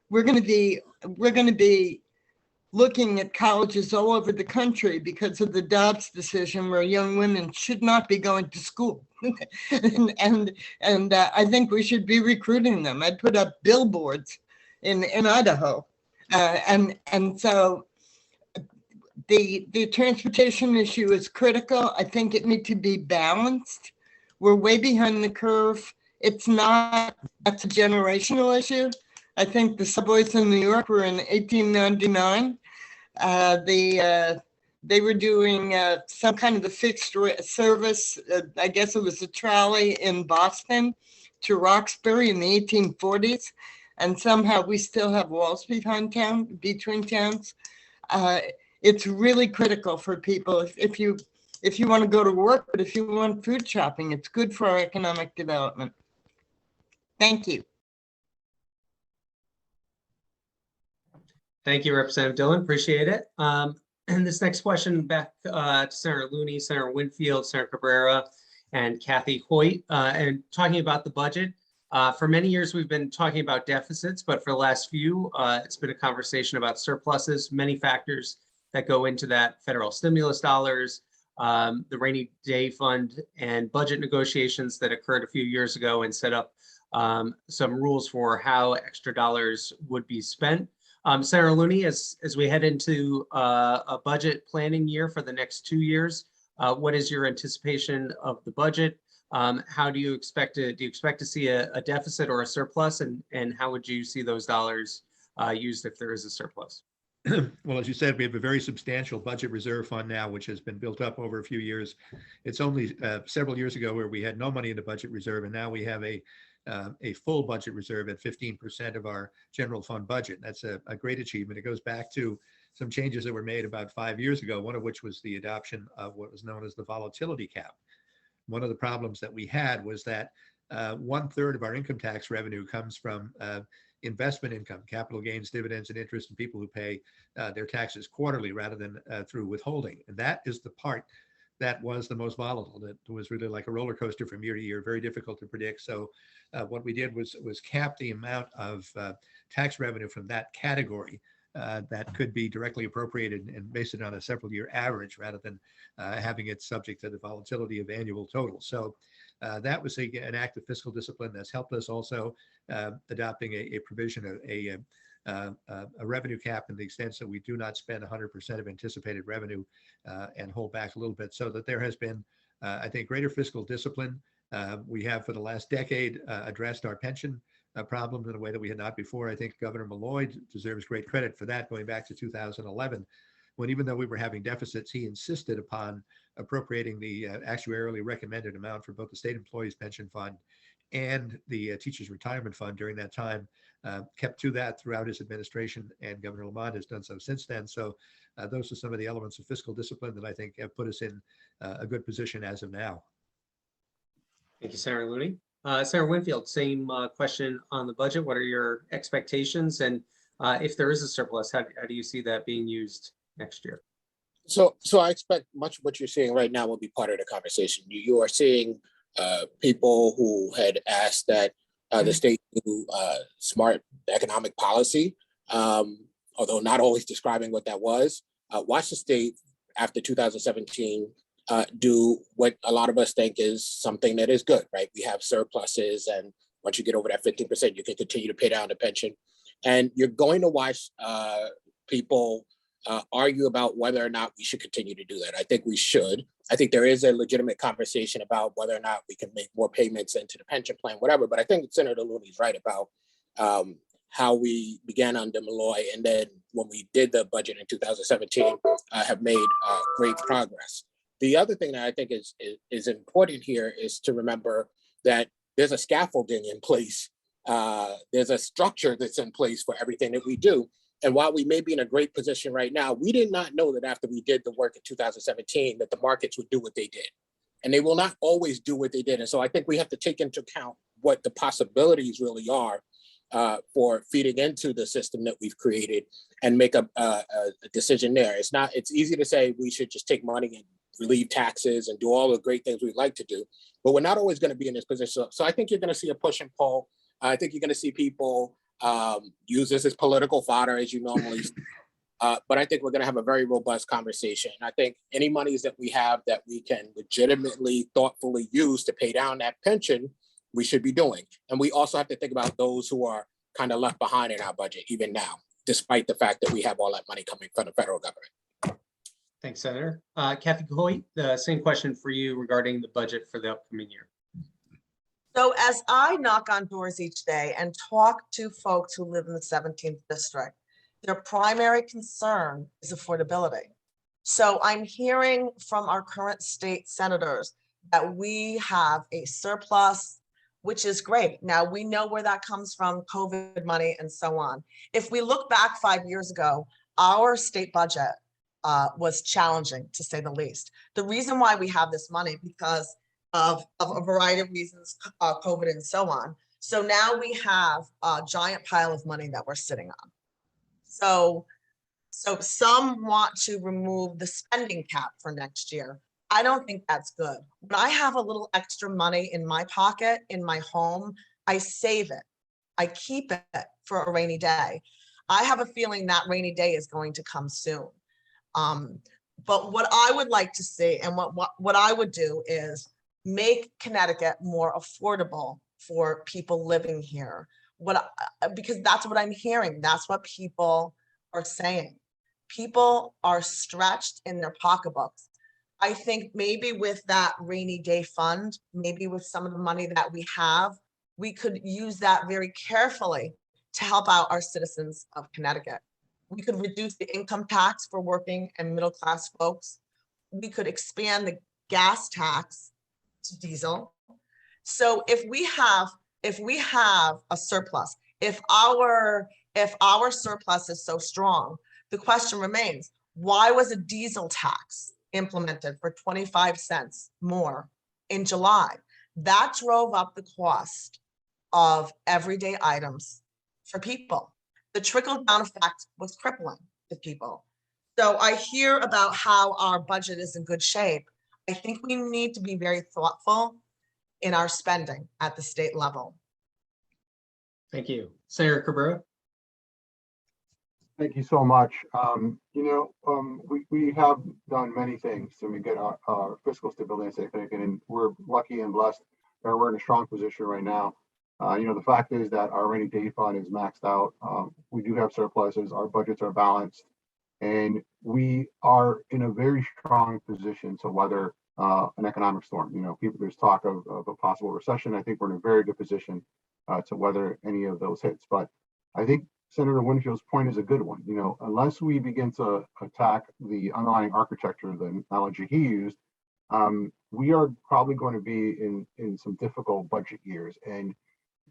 we're going to be looking at colleges all over the country because of the Dobbs decision, where young women should not be going to school, and I think we should be recruiting them. I put up billboards in Idaho, and so the transportation issue is critical. I think it needs to be balanced. We're way behind the curve. That's a generational issue. I think the subways in New York were in 1899. They were doing some kind of a fixed service. I guess it was a trolley in Boston to Roxbury in the 1840s. And somehow we still have walls between towns. It's really critical for people. If you want to go to work, but if you want food shopping, it's good for our economic development. Thank you. Thank you, Representative Dillon. Appreciate it. And this next question back to Senator Looney, Senator Winfield, Senator Cabrera, and Kathy Hoyt, and talking about the budget. For many years, we've been talking about deficits, but for the last few, it's been a conversation about surpluses, many factors that go into that: federal stimulus dollars, the rainy day fund, and budget negotiations that occurred a few years ago and set up some rules for how extra dollars would be spent. Senator Looney, as we head into a budget planning year for the next 2 years, what is your anticipation of the budget? How do you expect to see a deficit or a surplus, and how would you see those dollars used if there is a surplus? Well, as you said, we have a very substantial budget reserve fund now, which has been built up over a few years. It's only several years ago where we had no money in the budget reserve, and now we have a full budget reserve at 15% of our general fund budget. That's a great achievement. It goes back to some changes that were made about 5 years ago, one of which was the adoption of what was known as the volatility cap. One of the problems that we had was that 1/3 of our income tax revenue comes from investment income, capital gains, dividends, and interest, and people who pay their taxes quarterly rather than through withholding. And that is the part that was the most volatile. That was really like a roller coaster from year to year, very difficult to predict. So what we did was cap the amount of tax revenue from that category that could be directly appropriated and base it on a several year average rather than having it subject to the volatility of annual totals. So that was an act of fiscal discipline that's helped us. Also adopting a provision of a revenue cap in the extent that we do not spend 100% of anticipated revenue and hold back a little bit, so that there has been, I think, greater fiscal discipline. We have for the last decade addressed our pension problems in a way that we had not before. I think Governor Malloy deserves great credit for that, going back to 2011, when even though we were having deficits, he insisted upon appropriating the actuarially recommended amount for both the state employees pension fund and the teachers retirement fund during that time, kept to that throughout his administration, and Governor Lamont has done so since then. So those are some of the elements of fiscal discipline that I think have put us in a good position as of now. Thank you, Senator Looney. Senator Winfield, same question on the budget. What are your expectations? And if there is a surplus, how do you see that being used next year? So I expect much of what you're seeing right now will be part of the conversation. You are seeing people who had asked that the state do smart economic policy, although not always describing what that was. Watch the state after 2017 do what a lot of us think is something that is good, right? We have surpluses, and once you get over that 15%, you can continue to pay down the pension. And you're going to watch people argue about whether or not we should continue to do that. I think we should. I think there is a legitimate conversation about whether or not we can make more payments into the pension plan, whatever. But I think Senator Looney's right about how we began under Malloy, and then when we did the budget in 2017, have made great progress. The other thing that I think is important here is to remember that there's a scaffolding in place. There's a structure that's in place for everything that we do. And while we may be in a great position right now, we did not know that after we did the work in 2017, that the markets would do what they did. And they will not always do what they did. And so I think we have to take into account what the possibilities really are for feeding into the system that we've created and make a decision there. It's easy to say we should just take money and relieve taxes and do all the great things we'd like to do, but we're not always going to be in this position. So I think you're going to see a push and pull. I think you're going to see people use this as political fodder, as you normally see. But I think we're going to have a very robust conversation. I think any monies that we have that we can legitimately, thoughtfully use to pay down that pension, we should be doing. And we also have to think about those who are kind of left behind in our budget, even now, despite the fact that we have all that money coming from the federal government. Thanks, Senator. Kathy Coy, the same question for you regarding the budget for the upcoming year. So as I knock on doors each day and talk to folks who live in the 17th district, their primary concern is affordability. So I'm hearing from our current state senators that we have a surplus, which is great. Now we know where that comes from, COVID money and so on. If we look back 5 years ago, our state budget was challenging, to say the least. The reason why we have this money because of a variety of reasons, COVID and so on. So now we have a giant pile of money that we're sitting on. So some want to remove the spending cap for next year. I don't think that's good. When I have a little extra money in my pocket, in my home, I save it. I keep it for a rainy day. I have a feeling that rainy day is going to come soon. But what I would like to see and what I would do is make Connecticut more affordable for people living here. because that's what I'm hearing. That's what people are saying. People are stretched in their pocketbooks. I think maybe with that rainy day fund, maybe with some of the money that we have, we could use that very carefully to help out our citizens of Connecticut. We could reduce the income tax for working and middle class folks. We could expand the gas tax to diesel. So if we have a surplus, if our surplus is so strong, the question remains, why was a diesel tax implemented for 25 cents more in July? That drove up the cost of everyday items for people. The trickle-down effect was crippling to people. So I hear about how our budget is in good shape. I think we need to be very thoughtful in our spending at the state level. Thank you. Senator Cabrera. Thank you so much. We have done many things to get our fiscal stability in state Connecticut, and we're lucky and blessed that we're in a strong position right now. The fact is that our rainy day fund is maxed out. We do have surpluses. Our budgets are balanced, and we are in a very strong position to weather an economic storm. There's talk of a possible recession. I think we're in a very good position to weather any of those hits. But I think Senator Winfield's point is a good one. Unless we begin to attack the underlying architecture, the analogy he used, we are probably going to be in some difficult budget years. And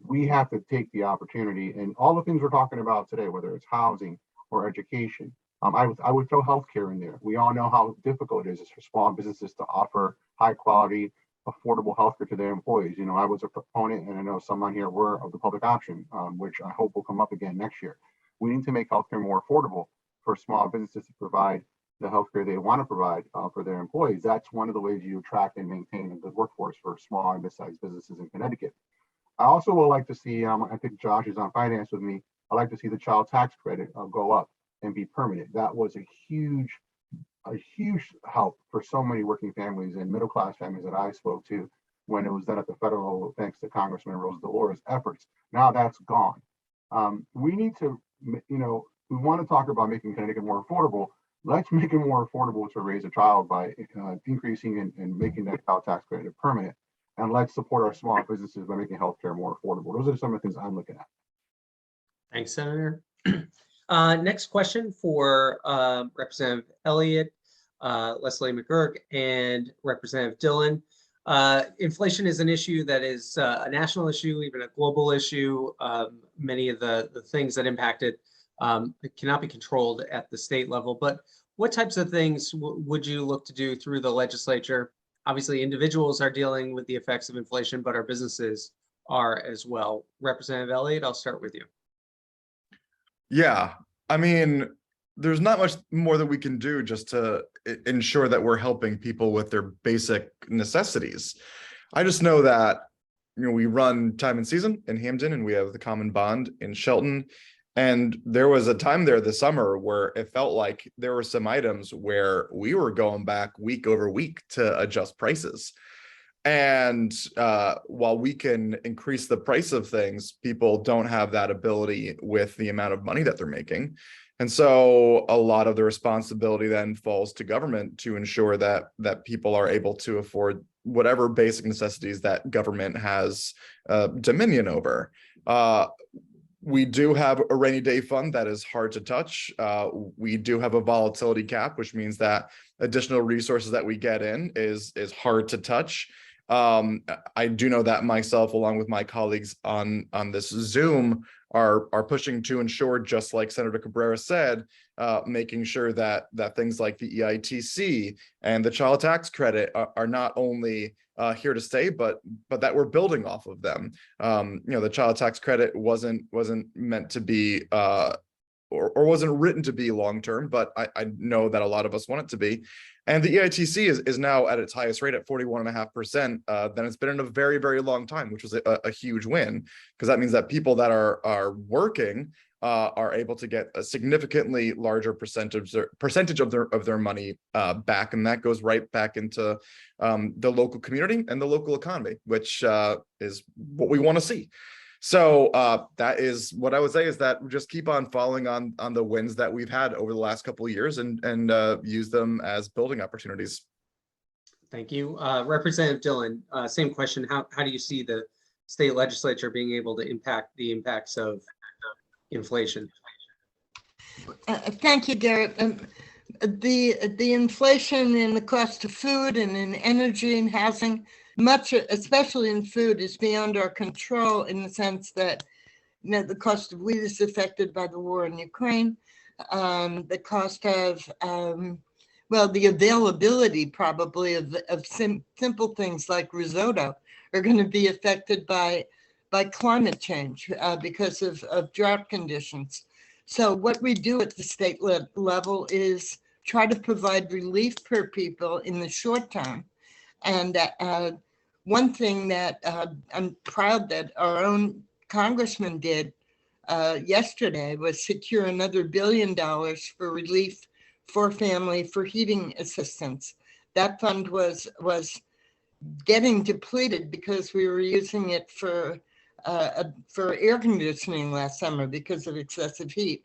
we have to take the opportunity, and all the things we're talking about today, whether it's housing or education, I would throw healthcare in there. We all know how difficult it is for small businesses to offer high quality, affordable healthcare to their employees. I was a proponent, and I know some on here were, of the public option, which I hope will come up again next year. We need to make healthcare more affordable for small businesses to provide the healthcare they want to provide for their employees. That's one of the ways you attract and maintain a good workforce for small and mid-sized businesses in Connecticut. I also would like to see, I think Josh is on finance with me, I'd like to see the child tax credit go up and be permanent. That was a huge help for so many working families and middle-class families that I spoke to when it was done at the federal level, thanks to Congressman Rose DeLore's efforts. Now that's gone. We need to, we want to talk about making Connecticut more affordable. Let's make it more affordable to raise a child by increasing and making that child tax credit permanent. And let's support our small businesses by making healthcare more affordable. Those are some of the things I'm looking at. Thanks, Senator. Next question for Representative Elliott, Leslie McGurk, and Representative Dillon. Inflation is an issue that is a national issue, even a global issue. Many of the things that impact it cannot be controlled at the state level. But what types of things would you look to do through the legislature? Obviously, individuals are dealing with the effects of inflation, but our businesses are as well. Representative Elliott, I'll start with you. Yeah, I mean, there's not much more that we can do just to ensure that we're helping people with their basic necessities. I just know that, we run Time and Season in Hamden, and we have the Common Bond in Shelton. And there was a time there this summer where it felt like there were some items where we were going back week over week to adjust prices. And while we can increase the price of things, people don't have that ability with the amount of money that they're making. And so a lot of the responsibility then falls to government to ensure that people are able to afford whatever basic necessities that government has dominion over. We do have a rainy day fund that is hard to touch. We do have a volatility cap, which means that additional resources that we get in is hard to touch. I do know that myself, along with my colleagues on this Zoom, are pushing to ensure, just like Senator Cabrera said, making sure that things like the EITC and the child tax credit are not only here to stay, but that we're building off of them. The child tax credit wasn't meant to be or wasn't written to be long-term, but I know that a lot of us want it to be. And the EITC is now at its highest rate at 41.5% than it's been in a very, very long time, which was a huge win, because that means that people that are working are able to get a significantly larger percentage of their money back, and that goes right back into the local community and the local economy, which is what we want to see. So that is what I would say, is that just keep on following on the wins that we've had over the last couple of years and use them as building opportunities. Thank you. Representative Dillon, same question. How do you see the state legislature being able to impact the impacts of inflation? Thank you, Garrett. The inflation in the cost of food and in energy and housing, much, especially in food, is beyond our control, in the sense that the cost of wheat is affected by the war in Ukraine. The cost of well, the availability probably of simple things like risotto are going to be affected by climate change because of drought conditions. So what we do at the state level is try to provide relief for people in the short term. And one thing that I'm proud that our own congressman did yesterday was secure another $1 billion for relief for family for heating assistance. That fund was getting depleted because we were using it for air conditioning last summer because of excessive heat.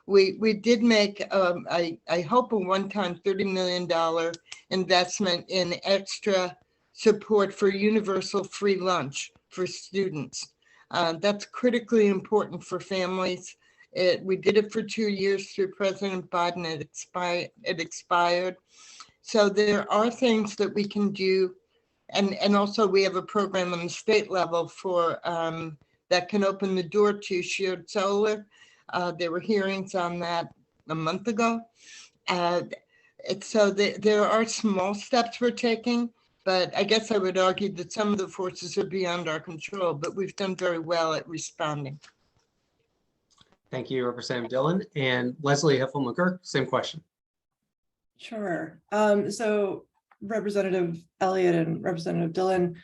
We did make, I hope, a one-time $30 million investment in extra support for universal free lunch for students. That's critically important for families. We did it for 2 years through President Biden. It expired. So there are things that we can do. And also we have a program on the state level for that can open the door to shared solar. There were hearings on that a month ago. So there are small steps we're taking, but I guess I would argue that some of the forces are beyond our control, but we've done very well at responding. Thank you, Representative Dillon. And Leslie Heffel-McGurk, same question. Sure. So Representative Elliott and Representative Dillon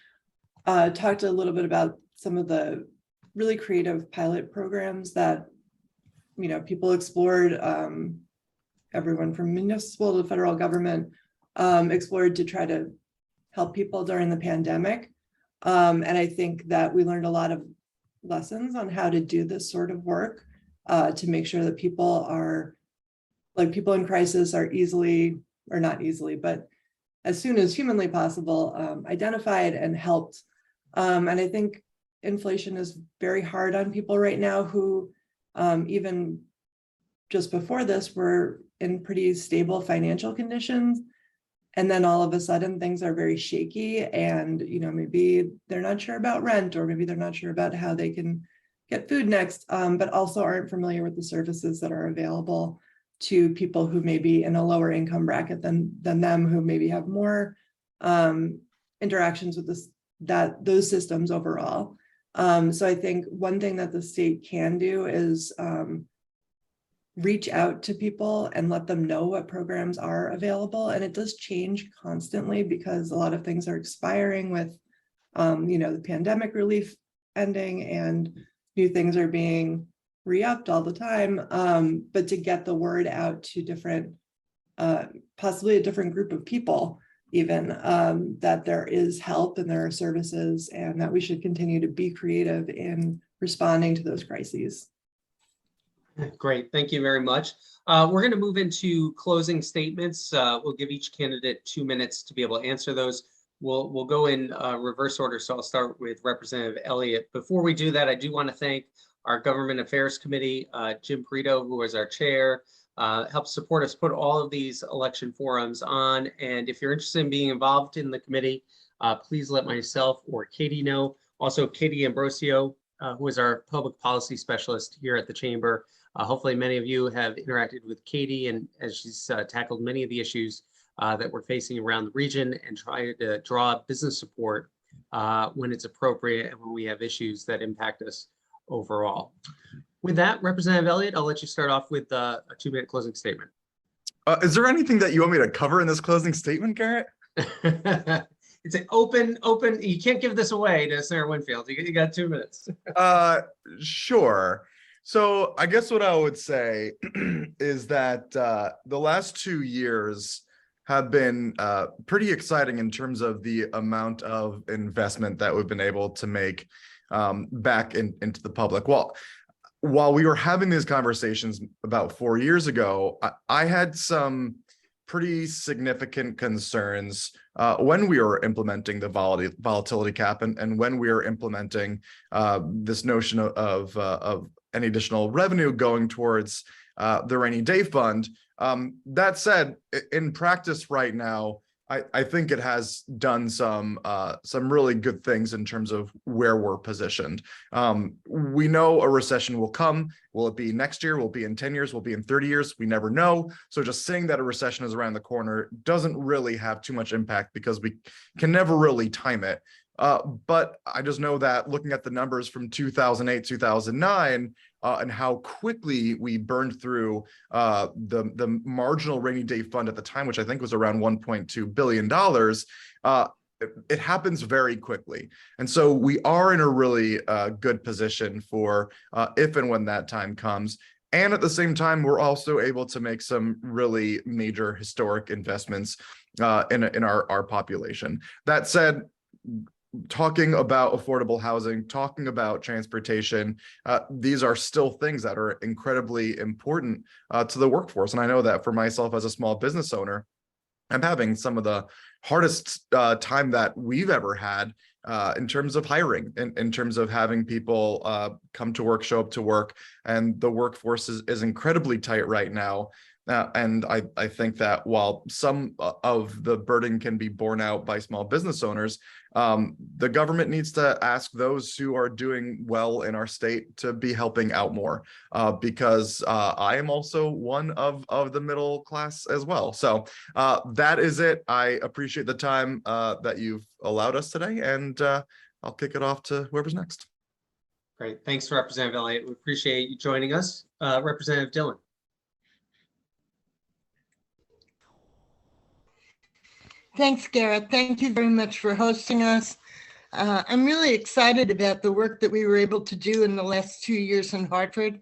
talked a little bit about some of the really creative pilot programs that people explored. Everyone from municipal to federal government explored to try to help people during the pandemic. And I think that we learned a lot of lessons on how to do this sort of work to make sure that people in crisis are easily, or not easily, but as soon as humanly possible, identified and helped. And I think inflation is very hard on people right now who even just before this were in pretty stable financial conditions. And then all of a sudden things are very shaky and, maybe they're not sure about rent, or maybe they're not sure about how they can get food next, but also aren't familiar with the services that are available to people who may be in a lower income bracket than them, who maybe have more interactions with those systems overall. So I think one thing that the state can do is reach out to people and let them know what programs are available. And it does change constantly because a lot of things are expiring with, the pandemic relief ending, and new things are being re-upped all the time. But to get the word out to different, possibly a different group of people, even that there is help and there are services, and that we should continue to be creative in responding to those crises. Great, thank you very much. We're going to move into closing statements. We'll give each candidate 2 minutes to be able to answer those. We'll go in reverse order, so I'll start with Representative Elliott. Before we do that, I do want to thank our Government Affairs Committee, Jim Perito, who is our chair, helped support us put all of these election forums on. And if you're interested in being involved in the committee, please let myself or Katie know. Also, Katie Ambrosio, who is our public policy specialist here at the Chamber. Hopefully many of you have interacted with Katie, and as she's tackled many of the issues that we're facing around the region, and try to draw business support when it's appropriate and when we have issues that impact us overall. With that, Representative Elliott, I'll let you start off with a 2-minute closing statement. Is there anything that you want me to cover in this closing statement, Garrett? It's an open, you can't give this away to Senator Winfield. You got 2 minutes. Sure. So I guess what I would say is that the last 2 years have been pretty exciting in terms of the amount of investment that we've been able to make back into the public. Well, while we were having these conversations about 4 years ago, I had some pretty significant concerns when we were implementing the volatility cap and when we were implementing this notion of any additional revenue going towards the rainy day fund. That said, in practice right now, I think it has done some really good things in terms of where we're positioned. We know a recession will come. Will it be next year? Will it be in 10 years? Will it be in 30 years? We never know. So just saying that a recession is around the corner doesn't really have too much impact because we can never really time it. But I just know that looking at the numbers from 2008, 2009, and how quickly we burned through the marginal rainy day fund at the time, which I think was around $1.2 billion, it happens very quickly. And so we are in a really good position for if and when that time comes. And at the same time, we're also able to make some really major historic investments in our population. That said, talking about affordable housing, talking about transportation, these are still things that are incredibly important to the workforce. And I know that for myself as a small business owner, I'm having some of the hardest time that we've ever had in terms of hiring, in terms of having people come to work, show up to work, and the workforce is incredibly tight right now. And I think that while some of the burden can be borne out by small business owners, the government needs to ask those who are doing well in our state to be helping out more, because I am also one of the middle class as well. So that is it. I appreciate the time that you've allowed us today, and I'll kick it off to whoever's next. Great. Thanks, Representative Elliott. We appreciate you joining us. Representative Dillon. Thanks, Garrett. Thank you very much for hosting us. I'm really excited about the work that we were able to do in the last 2 years in Hartford.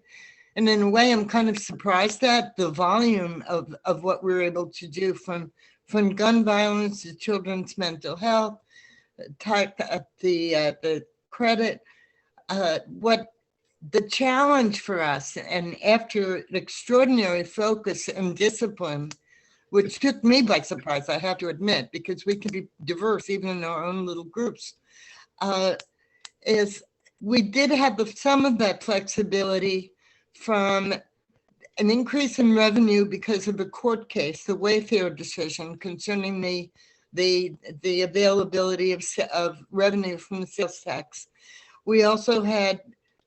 And in a way, I'm kind of surprised at the volume of what we were able to do, from gun violence to children's mental health, the credit. What the challenge for us, and after an extraordinary focus and discipline, which took me by surprise, I have to admit, because we can be diverse even in our own little groups, is we did have some of that flexibility from an increase in revenue because of a court case, the Wayfair decision concerning the availability of revenue from the sales tax. We also had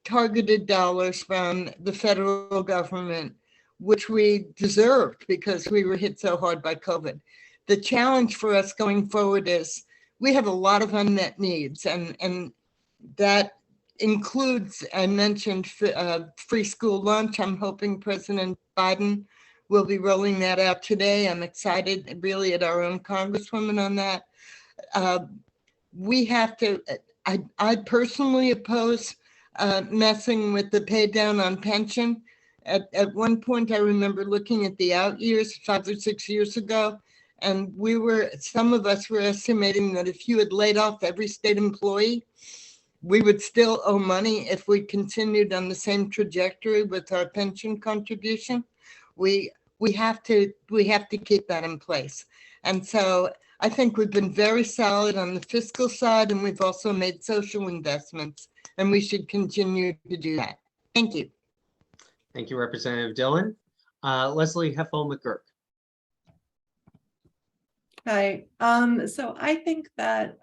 targeted dollars from the federal government, which we deserved because we were hit so hard by COVID. The challenge for us going forward is we have a lot of unmet needs, and that includes, I mentioned free school lunch. I'm hoping President Biden will be rolling that out today. I'm excited really at our own Congresswoman on that. We have to, I personally oppose messing with the pay down on pension. At one point, I remember looking at the out years 5 or 6 years ago, and some of us were estimating that if you had laid off every state employee, we would still owe money if we continued on the same trajectory with our pension contribution. We have to keep that in place. And so I think we've been very solid on the fiscal side, and we've also made social investments, and we should continue to do that. Thank you. Thank you, Representative Dillon. Leslie Heffel-McGurk. Hi. So I think that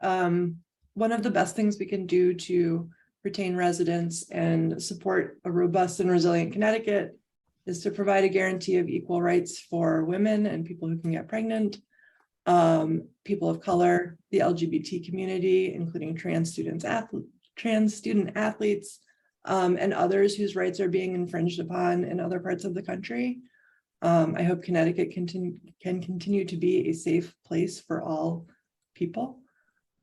one of the best things we can do to retain residents and support a robust and resilient Connecticut is to provide a guarantee of equal rights for women and people who can get pregnant, people of color, the LGBT community, including trans student athletes, and others whose rights are being infringed upon in other parts of the country. I hope Connecticut can continue to be a safe place for all people.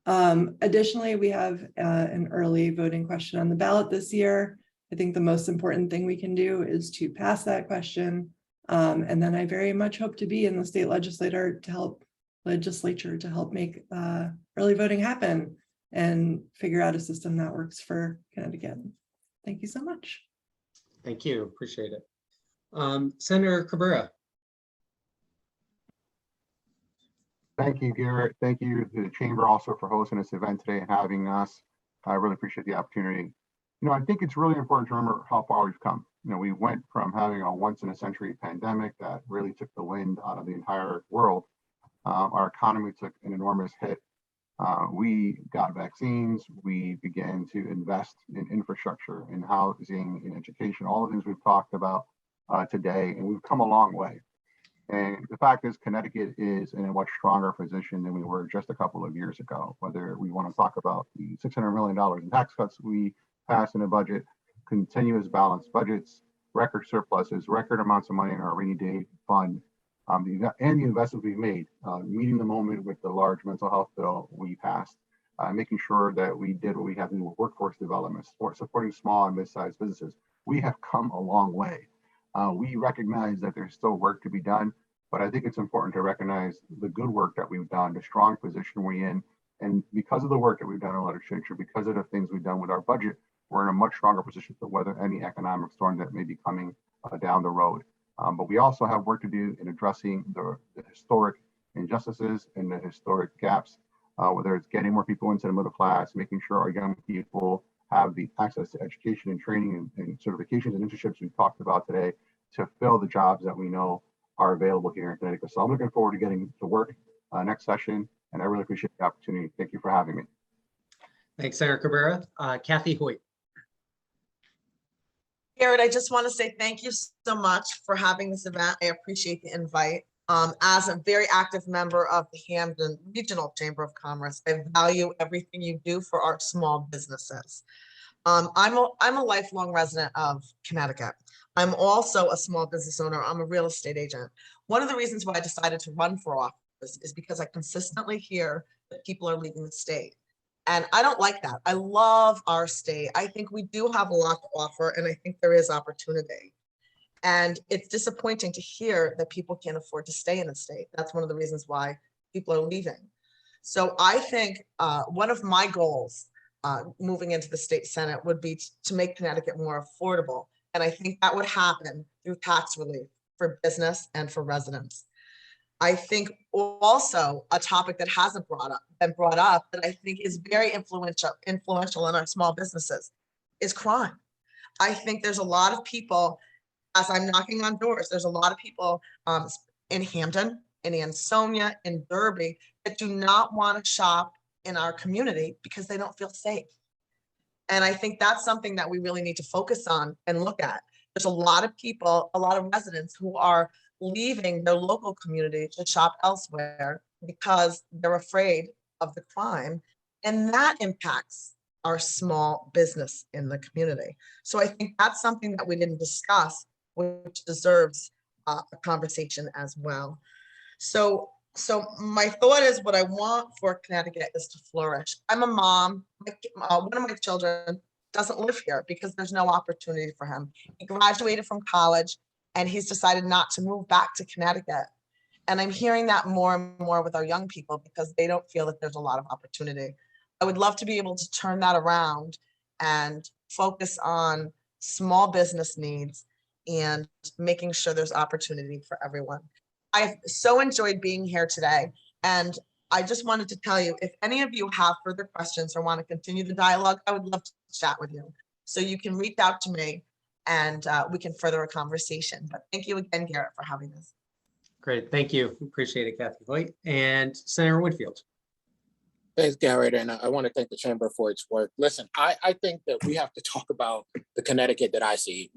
Additionally, we have an early voting question on the ballot this year. I think the most important thing we can do is to pass that question. And then I very much hope to be in the state legislature to help make early voting happen and figure out a system that works for Connecticut. Thank you so much. Thank you. Appreciate it. Senator Cabrera. Thank you, Garrett. Thank you to the chamber also for hosting this event today and having us. I really appreciate the opportunity. I think it's really important to remember how far we've come. We went from having a once in a century pandemic that really took the wind out of the entire world. Our economy took an enormous hit. We got vaccines. We began to invest in infrastructure, in housing, in education, all the things we've talked about today, and we've come a long way. And the fact is, Connecticut is in a much stronger position than we were just a couple of years ago. Whether we want to talk about the $600 million in tax cuts we passed in the budget, continuous balanced budgets, record surpluses, record amounts of money in our rainy day fund, and the investments we've made, meeting the moment with the large mental health bill we passed, making sure that we did what we have to do with workforce development, supporting small and mid-sized businesses. We have come a long way. We recognize that there's still work to be done, but I think it's important to recognize the good work that we've done, the strong position we're in. And because of the work that we've done in the legislature, because of the things we've done with our budget, we're in a much stronger position to weather any economic storm that may be coming down the road. But we also have work to do in addressing the historic injustices and the historic gaps, whether it's getting more people into the middle class, making sure our young people have the access to education and training and certifications and internships we've talked about today to fill the jobs that we know are available here in Connecticut. So I'm looking forward to getting to work next session, and I really appreciate the opportunity. Thank you for having me. Thanks, Senator Cabrera. Kathy Hoyt. Garrett, I just want to say thank you so much for having this event. I appreciate the invite. As a very active member of the Hamden Regional Chamber of Commerce, I value everything you do for our small businesses. I'm a lifelong resident of Connecticut. I'm also a small business owner. I'm a real estate agent. One of the reasons why I decided to run for office is because I consistently hear that people are leaving the state. And I don't like that. I love our state. I think we do have a lot to offer, and I think there is opportunity. And it's disappointing to hear that people can't afford to stay in the state. That's one of the reasons why people are leaving. So I think one of my goals moving into the state Senate would be to make Connecticut more affordable. And I think that would happen through tax relief for business and for residents. I think also a topic that hasn't been brought up that I think is very influential in our small businesses is crime. I think there's a lot of people, as I'm knocking on doors, there's a lot of people in Hamden, in Ansonia, in Derby that do not want to shop in our community because they don't feel safe. And I think that's something that we really need to focus on and look at. There's a lot of people, a lot of residents who are leaving their local community to shop elsewhere because they're afraid of the crime, and that impacts our small business in the community. So I think that's something that we didn't discuss, which deserves a conversation as well. So my thought is, what I want for Connecticut is to flourish. I'm a mom. One of my children doesn't live here because there's no opportunity for him. He graduated from college and he's decided not to move back to Connecticut. And I'm hearing that more and more with our young people because they don't feel that there's a lot of opportunity. I would love to be able to turn that around and focus on small business needs and making sure there's opportunity for everyone. I've so enjoyed being here today. And I just wanted to tell you, if any of you have further questions or want to continue the dialogue, I would love to chat with you. So you can reach out to me and we can further a conversation. But thank you again, Garrett, for having this. Great, thank you. Appreciate it, Kathy Hoyt. And Senator Winfield. Thanks, Garrett, and I want to thank the Chamber for its work. Listen, I think that we have to talk about the Connecticut that I see.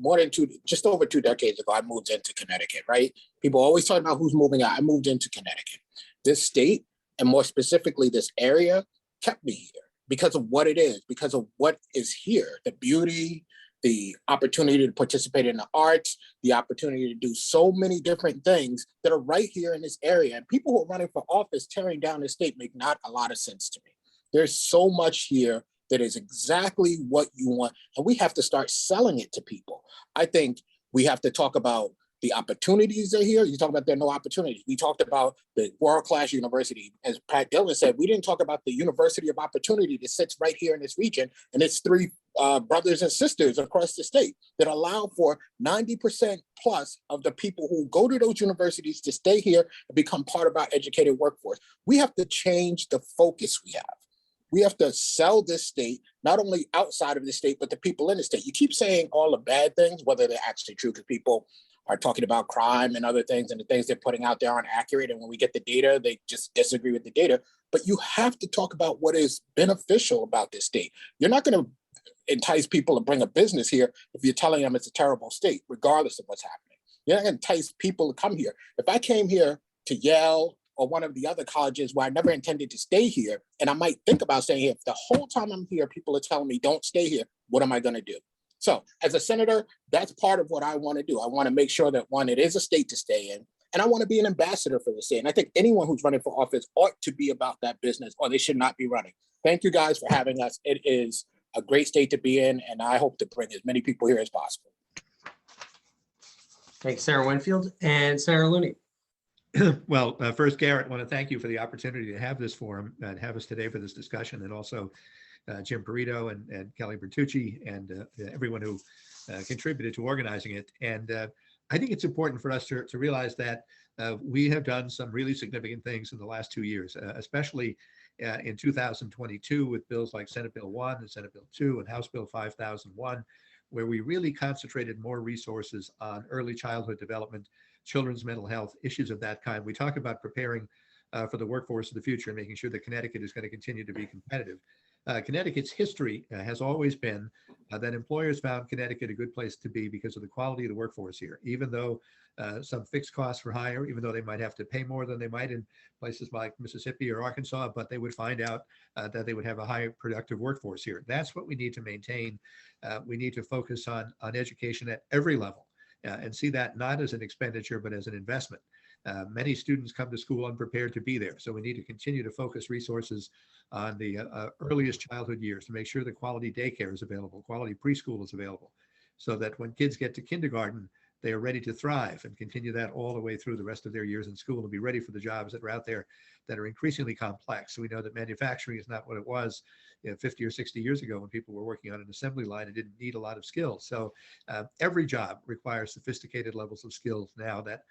Just over 2 decades ago, I moved into Connecticut, right? People always talk about who's moving out. I moved into Connecticut. This state, and more specifically this area, kept me here because of what it is, because of what is here, the beauty, the opportunity to participate in the arts, the opportunity to do so many different things that are right here in this area. And people who are running for office tearing down the state make not a lot of sense to me. There's so much here that is exactly what you want, and we have to start selling it to people. I think we have to talk about the opportunities are here. You talk about there are no opportunities. We talked about the world-class university. As Pat Dillon said, we didn't talk about the University of Opportunity that sits right here in this region, and it's 3 brothers and sisters across the state that allow for 90% plus of the people who go to those universities to stay here and become part of our educated workforce. We have to change the focus we have. We have to sell this state, not only outside of the state, but the people in the state. You keep saying all the bad things, whether they're actually true, because people are talking about crime and other things, and the things they're putting out there aren't accurate. And when we get the data, they just disagree with the data. But you have to talk about what is beneficial about this state. You're not going to entice people to bring a business here if you're telling them it's a terrible state, regardless of what's happening. You're not going to entice people to come here. If I came here to Yale or one of the other colleges where I never intended to stay here, and I might think about staying here, if the whole time I'm here, people are telling me, don't stay here, what am I going to do? So as a senator, that's part of what I want to do. I want to make sure that, one, it is a state to stay in, and I want to be an ambassador for the state. And I think anyone who's running for office ought to be about that business, or they should not be running. Thank you guys for having us. It is a great state to be in, and I hope to bring as many people here as possible. Thanks, Senator Winfield and Senator Looney. Well, first, Garrett, I want to thank you for the opportunity to have this forum and have us today for this discussion, and also Jim Perito and Kelly Bertucci and everyone who contributed to organizing it. And I think it's important for us to realize that we have done some really significant things in the last 2 years, especially in 2022 with bills like Senate Bill 1 and Senate Bill 2 and House Bill 5001, where we really concentrated more resources on early childhood development, children's mental health, issues of that kind. We talk about preparing for the workforce of the future and making sure that Connecticut is going to continue to be competitive. Connecticut's history has always been that employers found Connecticut a good place to be because of the quality of the workforce here, even though some fixed costs were higher, even though they might have to pay more than they might in places like Mississippi or Arkansas, but they would find out that they would have a higher productive workforce here. That's what we need to maintain. We need to focus on education at every level and see that not as an expenditure, but as an investment. Many students come to school unprepared to be there. So we need to continue to focus resources on the earliest childhood years to make sure that quality daycare is available, quality preschool is available, so that when kids get to kindergarten, they are ready to thrive and continue that all the way through the rest of their years in school and be ready for the jobs that are out there that are increasingly complex. So we know that manufacturing is not what it was 50 or 60 years ago when people were working on an assembly line and didn't need a lot of skills. So every job requires sophisticated levels of skills now that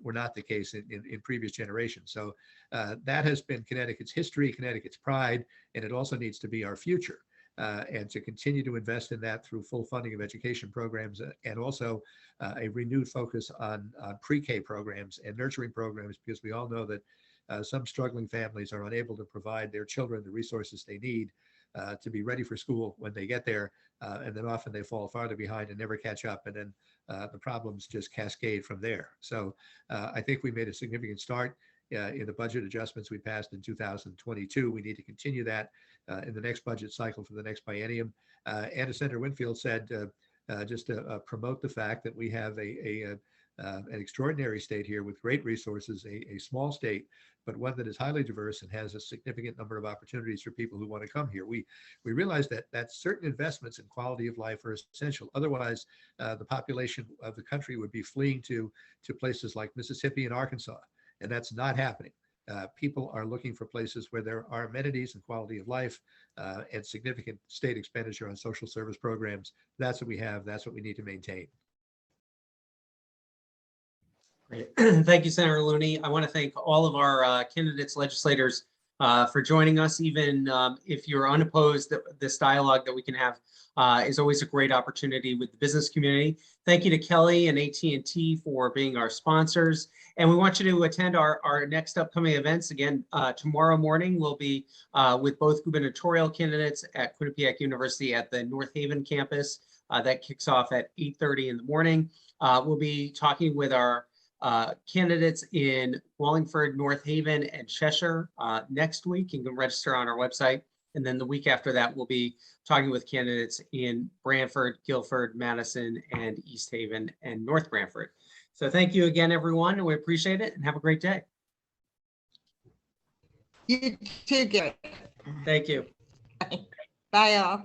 were not the case in previous generations. So that has been Connecticut's history, Connecticut's pride, and it also needs to be our future. And to continue to invest in that through full funding of education programs and also a renewed focus on pre-K programs and nurturing programs, because we all know that some struggling families are unable to provide their children the resources they need to be ready for school when they get there. And then often they fall farther behind and never catch up. And then the problems just cascade from there. So I think we made a significant start in the budget adjustments we passed in 2022. We need to continue that in the next budget cycle for the next biennium. And as Senator Winfield said, just to promote the fact that we have an extraordinary state here with great resources, a small state, but one that is highly diverse and has a significant number of opportunities for people who want to come here. We realize that certain investments in quality of life are essential. Otherwise, the population of the country would be fleeing to places like Mississippi and Arkansas, and that's not happening. People are looking for places where there are amenities and quality of life and significant state expenditure on social service programs. That's what we have. That's what we need to maintain. Great. Thank you, Senator Looney. I want to thank all of our candidates, legislators for joining us. Even if you're unopposed, this dialogue that we can have is always a great opportunity with the business community. Thank you to Kelly and AT&T for being our sponsors. And we want you to attend our next upcoming events. Again, tomorrow morning, we'll be with both gubernatorial candidates at Quinnipiac University at the North Haven campus. That kicks off at 8:30 in the morning. We'll be talking with our candidates in Wallingford, North Haven, and Cheshire next week. You can register on our website. And then the week after that, we'll be talking with candidates in Branford, Guilford, Madison, and East Haven, and North Branford. So thank you again, everyone, and we appreciate it, and have a great day. You too, Gary. Thank you. Bye, all.